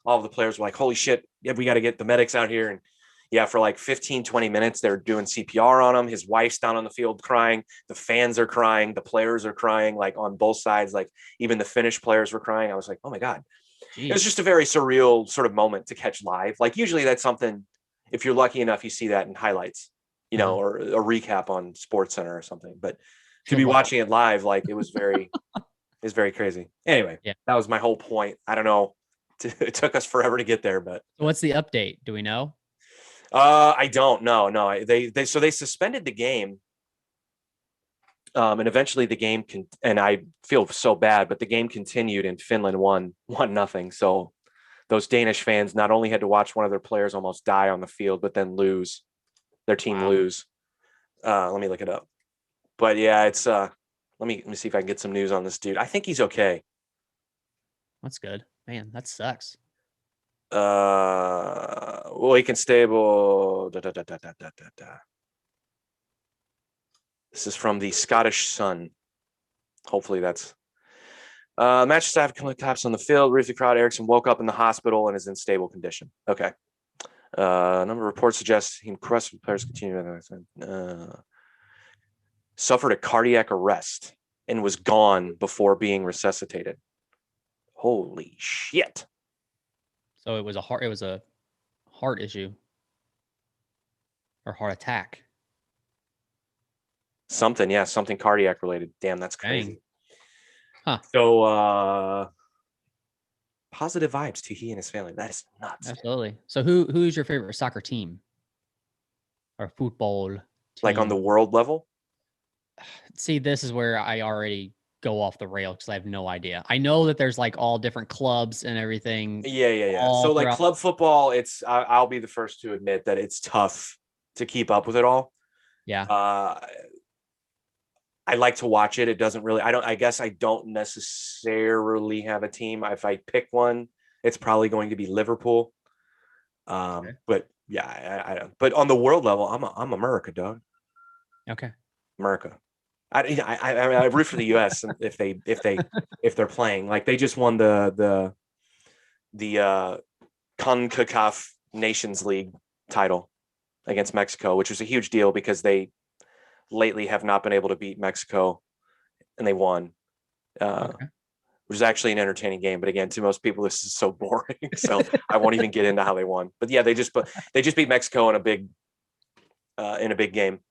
all of the players were like, holy shit, we got to get the medics out here. And for 15, 20 minutes, they're doing CPR on him. His wife's down on the field crying. The fans are crying. The players are crying, on both sides. Even the Finnish players were crying. I was like, oh my God. Jeez. It was just a very surreal sort of moment to catch live. Usually that's something if you're lucky enough, you see that in highlights, you know, Uh-huh. or a recap on Sports Center or something. But to be Wow. watching it live, like it was very crazy. Anyway, Yeah. that was my whole point. I don't know. It took us forever to get there, but So what's the update? Do we know? I don't know. No, they suspended the game. And eventually the game and I feel so bad, but the game continued and Finland won 1-0. So those Danish fans not only had to watch one of their players almost die on the field, but then lose their team lose. Let me look it up. But yeah, it's let me see if I can get some news on this dude. I think he's okay. That's good. Man, that sucks. Well, he can stable. This is from the Scottish Sun. Hopefully that's match staff collapsed on the field. Ruth the crowd. Erickson woke up in the hospital and is in stable condition. Okay. Number of reports suggest he crushed players continue. Suffered a cardiac arrest and was gone before being resuscitated. Holy shit. So it was a heart issue or heart attack. Something cardiac related. Damn, that's crazy. Dang. Huh. So positive vibes to he and his family. That is nuts. Absolutely. So who's your favorite soccer team or football team? Like on the world level? See, this is where I already go off the rail because I have no idea. I know that there's like all different clubs and everything. Yeah. So like club football, I'll be the first to admit that it's tough to keep up with it all. Yeah. I like to watch it. It doesn't really, I guess I don't necessarily have a team. If I pick one, it's probably going to be Liverpool. Okay. But yeah, I don't. But on the world level, I'm America, dog. Okay. America. I root for the U.S. if they're playing. Like they just won the CONCACAF Nations League title against Mexico, which was a huge deal because they lately have not been able to beat Mexico, and they won. Okay. Which is actually an entertaining game, but again, to most people, this is so boring. So I won't even get into how they won. But yeah, they just beat Mexico in a big game.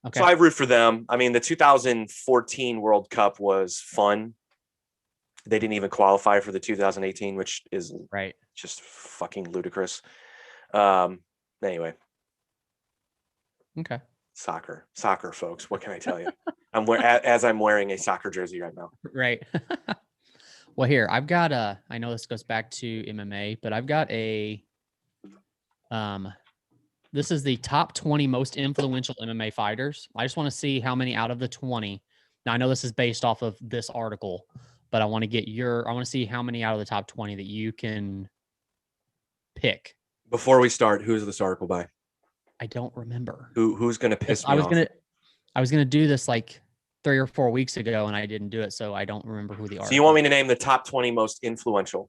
Okay. So I root for them. I mean, the 2014 World Cup was fun. They didn't even qualify for the 2018, which is right. Just fucking ludicrous. Anyway. Okay. Soccer, folks. What can I tell you? I'm wearing a soccer jersey right now. Right. Well, here I've got I know this goes back to MMA, but I've got this is the top 20 most influential MMA fighters. I just want to see how many out of the 20. Now I know this is based off of this article, but I want to see how many out of the top 20 that you can pick. Before we start, who's this article by? I don't remember. Who's going to piss me off? I was going to do this like 3 or 4 weeks ago and I didn't do it, so I don't remember who the article. So you want me to name the top 20 most influential?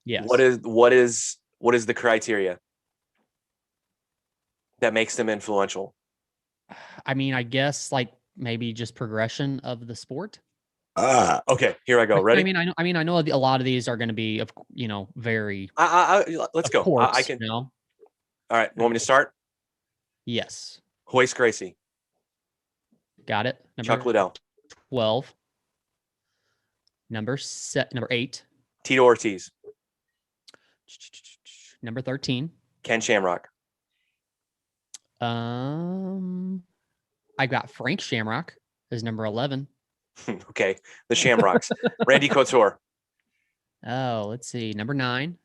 Yes. What is the criteria that makes them influential? I mean, I guess like maybe just progression of the sport. Okay, here I go. Ready? I know a lot of these are going to be, very. Let's go. Course, I can. You know? All right. You want me to start? Yes. Hoist Gracie. Got it. Chuck Liddell. 12. Number 8. Tito Ortiz. Number 13. Ken Shamrock. I got Frank Shamrock as number 11. Okay. The Shamrocks. Randy Couture. Oh, let's see. Number 9.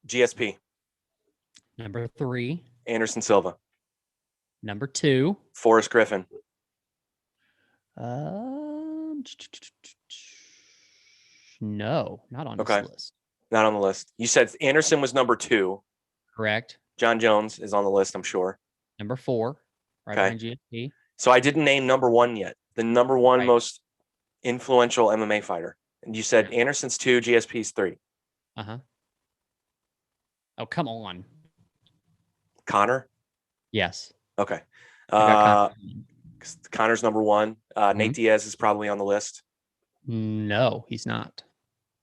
GSP. Number 3. Anderson Silva. Number 2. Forrest Griffin. No, not on this list. Not on the list. You said Anderson was number 2. Correct. John Jones is on the list, I'm sure. Number 4, right behind GSP. So I didn't name number 1 yet. The number 1 most influential MMA fighter. And you said Anderson's 2, GSP's 3. Uh-huh. Oh, come on. Connor? Yes. Okay. Connor's number 1. Nate Diaz is probably on the list. No, he's not.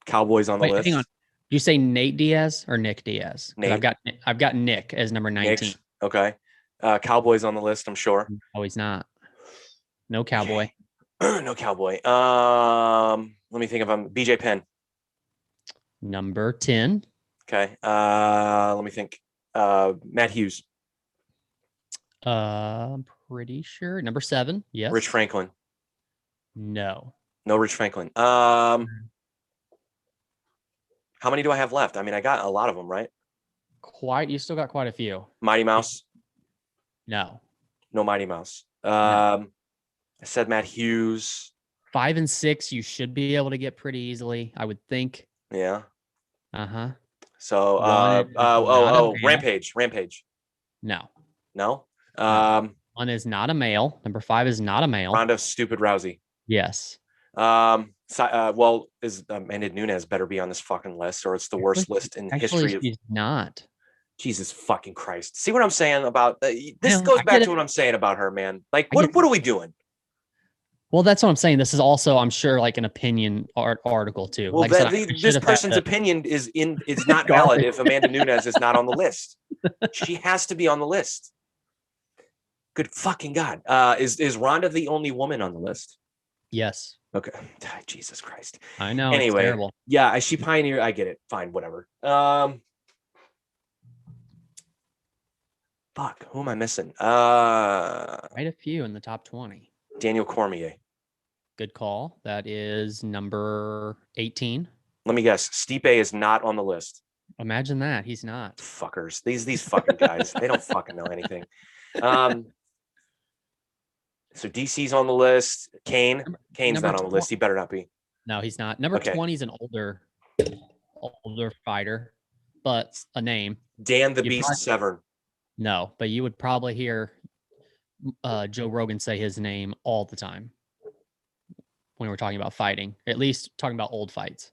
Cowboys on the list. Hang on. you say Nate Diaz or Nick Diaz? Because Nate. I've got Nick as number 19. Nick's okay. Cowboys on the list, I'm sure. Oh, he's not. No Cowboy. Okay. No Cowboy. Let me think of him. BJ Penn. Number 10. Okay. Let me think. Matt Hughes. I'm pretty sure. Number 7. Yes. Rich Franklin. No. No Rich Franklin. How many do I have left? I mean, I got a lot of them, right? You still got quite a few. Mighty Mouse. No. No Mighty Mouse. No. I said Matt Hughes. 5 and 6, you should be able to get pretty easily, I would think. Yeah. Uh-huh. So, Rampage. No. No. One is not a male. Number 5 is not a male. Ronda Stupid Rousey. Yes. Is Amanda Nunes better be on this fucking list, or it's the worst list in history? She's not. Jesus fucking Christ! See what I'm saying about this? Goes back to what I'm saying about her, man. Like, what are we doing? Well, that's what I'm saying. This is also, I'm sure, like an opinion article too. Well, like this person's opinion is not valid if Amanda Nunes is not on the list. She has to be on the list. Good fucking God. Is Ronda the only woman on the list? Yes. Okay. Jesus Christ. I know. Anyway, it's terrible. Yeah, she pioneered. I get it. Fine, whatever. Fuck. Who am I missing? Quite a few in the top 20. Daniel Cormier. Good call. That is number 18. Let me guess. Stipe is not on the list. Imagine that. He's not. Fuckers. These fucking guys. They don't fucking know anything. So DC's on the list. Kane's not on the list. He better not be. No, he's not. Number 20 is an older fighter, but a name. Dan the Beast Severn. No, but you would probably hear Joe Rogan say his name all the time when we're talking about fighting, at least talking about old fights.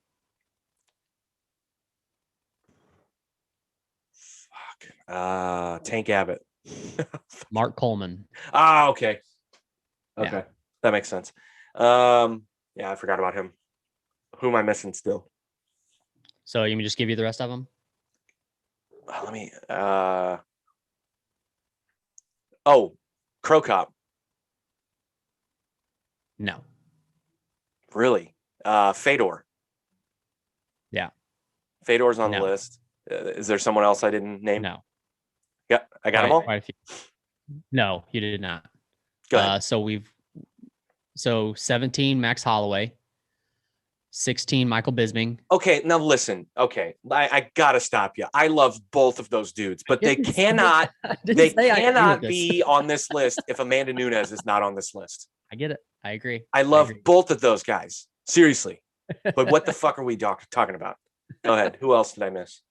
Fuck. Tank Abbott. Mark Coleman. Okay. Okay. Yeah. That makes sense. Yeah, I forgot about him. Who am I missing still? So you can just give you the rest of them? Let me Crow Cop. No. Really? Fedor. Yeah. Fedor's on the list. Is there someone else I didn't name? No. Yeah, I got them all. Quite a few. No, you did not. Go ahead. So 17 Max Holloway, 16 Michael Bisping. Okay, now listen. Okay, I gotta stop you. I love both of those dudes, but they cannot be on this list if Amanda Nunes is not on this list. I get it. I agree. I love both of those guys. Seriously. But what the fuck are we talking about? Go ahead. Who else did I miss?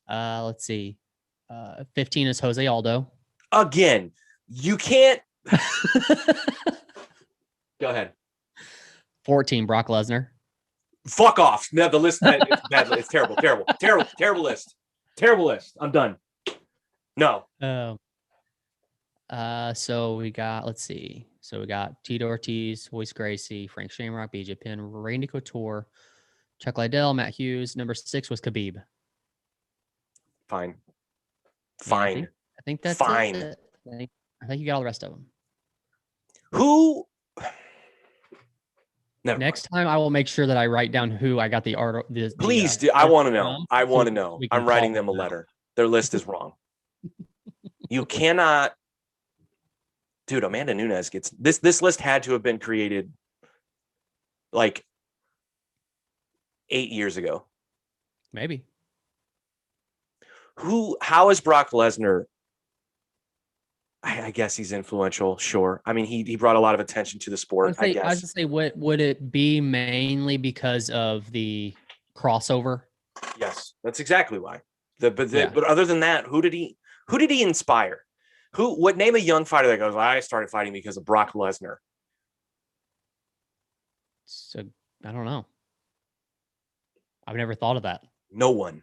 Let's see. 15 is Jose Aldo. Again, you can't. Go ahead. 14, Brock Lesnar. Fuck off. No, the list it's bad. It's terrible list. Terrible list. I'm done. No. So we got, let's see. So we got Tito Ortiz, Royce Gracie, Frank Shamrock, BJ Penn, Randy Couture, Chuck Liddell, Matt Hughes. Number 6 was Khabib. Fine. I think that's fine. It. I think you got all the rest of them. Who? Next time, I will make sure that I write down who I got the art. Please do. I want to know. I want to know. I'm writing them a letter. Their list is wrong. You cannot, dude. Amanda Nunes gets this. This list had to have been created like 8 years ago. Maybe. How is Brock Lesnar? I guess he's influential. Sure. I mean, he brought a lot of attention to the sport. I guess. I was gonna say, what would it be mainly because of the crossover? Yes, that's exactly why. But other than that, who did he inspire? What name a young fighter that goes, I started fighting because of Brock Lesnar? So I don't know. I've never thought of that. No one.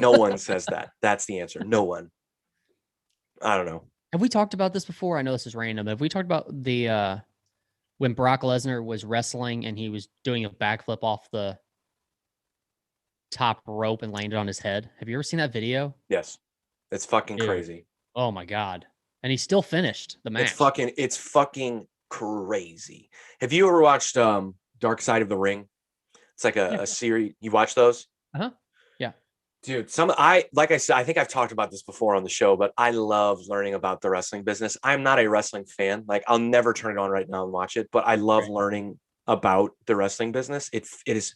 No one says that. That's the answer. No one. I don't know. Have we talked about this before? I know this is random. Have we talked about the when Brock Lesnar was wrestling and he was doing a backflip off the top rope and landed on his head. Have you ever seen that video? Yes. It's fucking Dude. crazy. Oh my God. And he still finished the match. It's fucking crazy. Have you ever watched Dark Side of the Ring? It's like a series. You watch those? Uh-huh. Yeah. Dude, like I said, I think I've talked about this before on the show, but I love learning about the wrestling business. I'm not a wrestling fan. Like, I'll never turn it on right now and watch it, but I love learning about the wrestling business. It is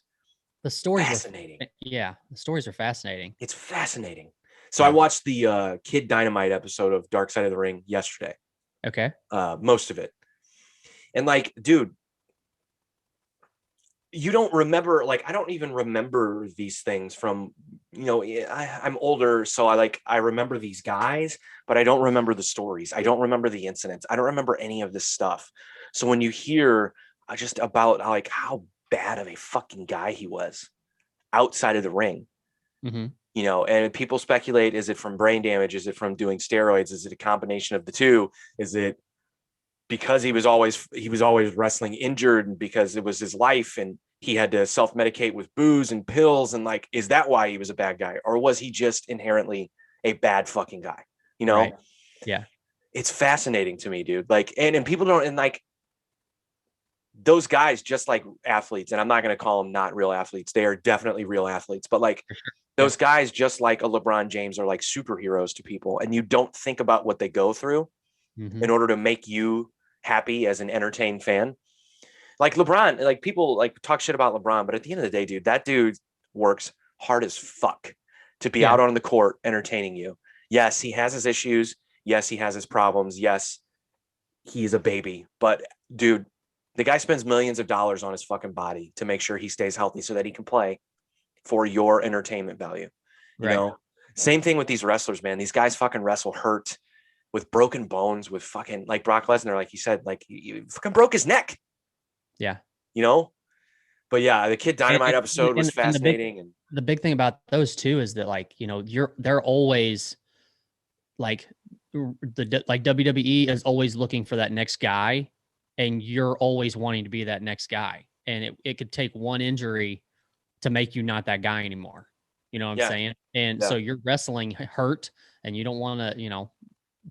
The stories fascinating. the stories are fascinating. It's fascinating. So I watched the Kid Dynamite episode of Dark Side of the Ring yesterday. Okay. Most of it. And like, dude, you don't remember, like, I don't even remember these things from, I'm older. So I remember these guys, but I don't remember the stories. I don't remember the incidents. I don't remember any of this stuff. So when you hear just about like how bad of a fucking guy he was outside of the ring, and people speculate, is it from brain damage? Is it from doing steroids? Is it a combination of the two? Is it because he was always wrestling injured and because it was his life and he had to self-medicate with booze and pills? And like, is that why he was a bad guy? Or was he just inherently a bad fucking guy? Right. Yeah. It's fascinating to me, dude. Like, and people don't, and like those guys, just like athletes, and I'm not going to call them not real athletes. They are definitely real athletes, but like those guys, just like a LeBron James, are like superheroes to people. And you don't think about what they go through in order to make you happy as an entertained fan. Like LeBron, like people like talk shit about LeBron, but at the end of the day, dude, that dude works hard as fuck to be out on the court entertaining you. Yes, he has his issues. Yes, he has his problems. Yes, he's a baby. But dude, the guy spends millions of dollars on his fucking body to make sure he stays healthy so that he can play for your entertainment value. Same thing with these wrestlers, man. These guys fucking wrestle hurt with broken bones, with fucking like Brock Lesnar, like you said, like he fucking broke his neck. Yeah. But yeah, the Kid Dynamite episode was fascinating. And the big thing about those two is that like, they're always like WWE is always looking for that next guy, and you're always wanting to be that next guy. And it could take one injury to make you not that guy anymore. You know what I'm saying? And so you're wrestling hurt, and you don't want to,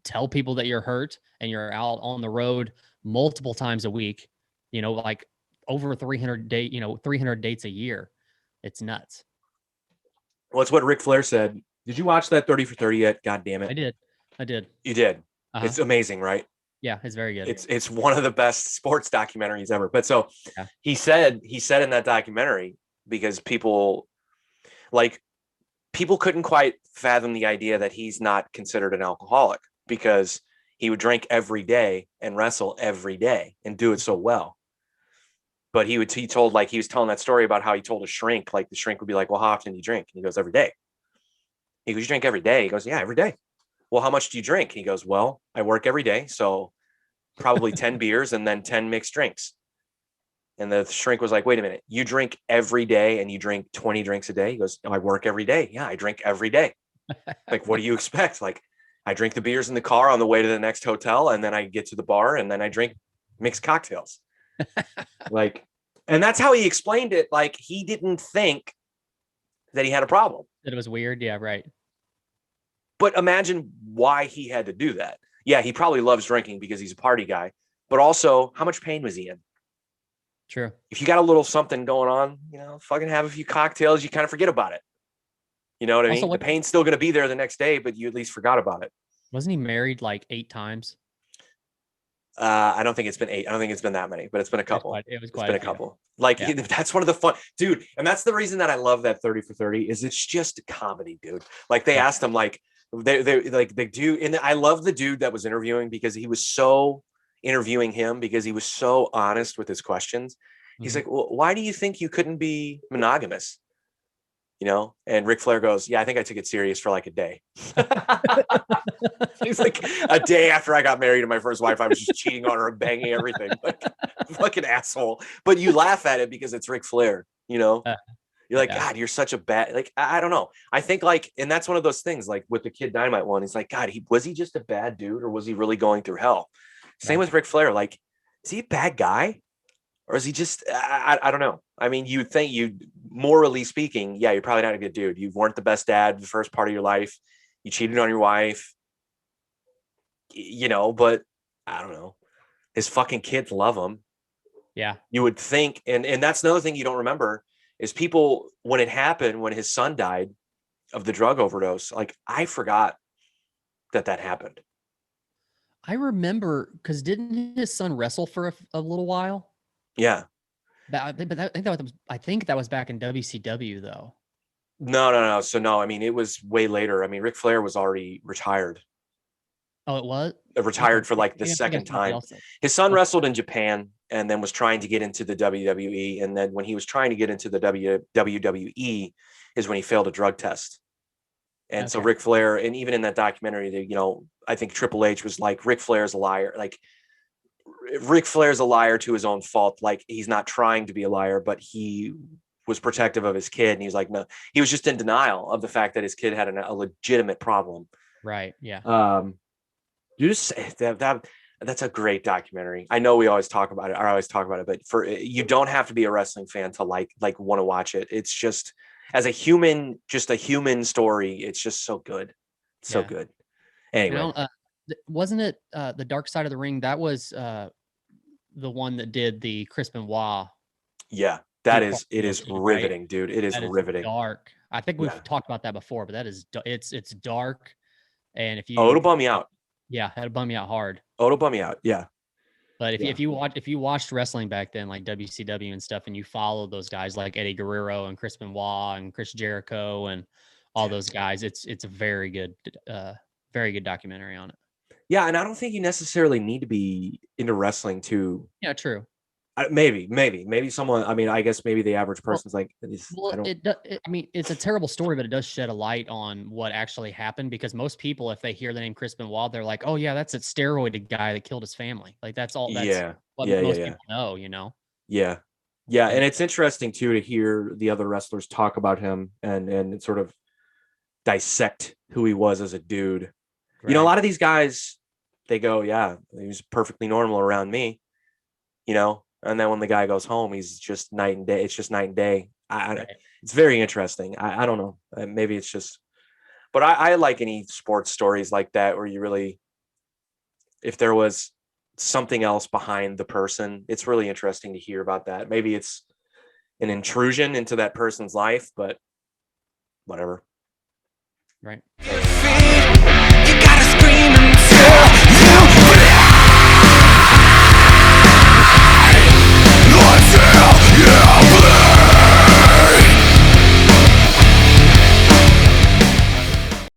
tell people that you're hurt, and you're out on the road multiple times a week, like over 300 dates a year. It's nuts. Well, it's what Ric Flair said. Did you watch that 30 for 30 yet? God damn it. I did. You did. It's amazing, right? Yeah, it's very good. It's one of the best sports documentaries ever. But so he said in that documentary, because people couldn't quite fathom the idea that he's not considered an alcoholic, because he would drink every day and wrestle every day and do it so well. But he was telling that story about how he told a shrink, like the shrink would be like, well, how often do you drink? And he goes, every day. He goes, you drink every day? He goes, yeah, every day. Well, how much do you drink? He goes, well, I work every day, so probably 10 beers and then 10 mixed drinks. And the shrink was like, wait a minute, you drink every day and you drink 20 drinks a day? He goes, no, I work every day. Yeah, I drink every day. Like, what do you expect? Like, I drink the beers in the car on the way to the next hotel, and then I get to the bar, and then I drink mixed cocktails. Like, and that's how he explained it. Like, he didn't think that he had a problem. That it was weird. Yeah, right. But imagine why he had to do that. Yeah, he probably loves drinking because he's a party guy, but also how much pain was he in? True. If you got a little something going on, fucking have a few cocktails, you kind of forget about it. You know what I mean? The pain's still going to be there the next day, but you at least forgot about it. Wasn't he married like 8 times? I don't think it's been 8. I don't think it's been that many, but it's been a couple. It's been a couple. Like, that's one of the fun, dude. And that's the reason that I love that 30 for 30 is it's just comedy, dude. Like, they asked him, like, they do. And I love the dude that was interviewing because he was so honest with his questions. He's like, well, why do you think you couldn't be monogamous? And Ric Flair goes, yeah, I think I took it serious for like a day. He's like, a day after I got married to my first wife, I was just cheating on her and banging everything. Like, fucking asshole. But you laugh at it because it's Ric Flair, You're like, God, you're such a bad, like, I don't know. I think like, and that's one of those things, like with the Kid Dynamite one, he's like, God, was he just a bad dude, or was he really going through hell? Same with Ric Flair. Like, is he a bad guy? Or is he just, I don't know. I mean, you'd think morally speaking, yeah, you're probably not a good dude. You weren't the best dad the first part of your life. You cheated on your wife, but I don't know. His fucking kids love him. Yeah. You would think, and that's another thing you don't remember is people, when it happened, when his son died of the drug overdose, like I forgot that happened. I remember, because didn't his son wrestle for a little while? Yeah. I think that was back in WCW though. No. So no, I mean, it was way later. I mean, Ric Flair was already retired. Oh, it was? Retired Okay. for like the Maybe I'm thinking second of somebody time. else then. His son Okay. wrestled in Japan and then was trying to get into the WWE. And then when he was trying to get into the WWE is when he failed a drug test. And so Okay. Ric Flair, and even in that documentary, I think Triple H was like, Ric Flair's a liar. Like Ric Flair's a liar to his own fault. Like he's not trying to be a liar, but he was protective of his kid. And he was like, no, he was just in denial of the fact that his kid had a legitimate problem. Right. Yeah. You just that's a great documentary. I know we always talk about it. I always talk about it, but you don't have to be a wrestling fan to like want to watch it. It's just as a human, just a human story. It's just so good, so good. Anyway, wasn't it the Dark Side of the Ring? That was the one that did the Chris Benoit. Yeah, it is riveting, right? Dude. It is riveting. Dark. I think we've talked about that before, but that is it's dark. And if you it'll bum me out. Yeah, that'll bum me out hard. It'll bum me out. Yeah. But if you watched wrestling back then, like WCW and stuff, and you followed those guys like Eddie Guerrero and Chris Benoit and Chris Jericho and all those guys, it's a very good documentary on it. Yeah, and I don't think you necessarily need to be into wrestling to. Yeah, true. Maybe someone. I mean, I guess maybe the average person's like. I mean, it's a terrible story, but it does shed a light on what actually happened, because most people, if they hear the name Chris Benoit, they're like, "Oh yeah, that's a steroid guy that killed his family." Like that's all. That's what most people know. Yeah, and it's interesting too to hear the other wrestlers talk about him and sort of dissect who he was as a dude. Right. A lot of these guys, they go, "Yeah, he was perfectly normal around me," And then when the guy goes home, he's just night and day. It's just night and day. It's very interesting. I don't know. Maybe it's just, but I like any sports stories like that where you really, if there was something else behind the person, it's really interesting to hear about that. Maybe it's an intrusion into that person's life, but whatever. Right.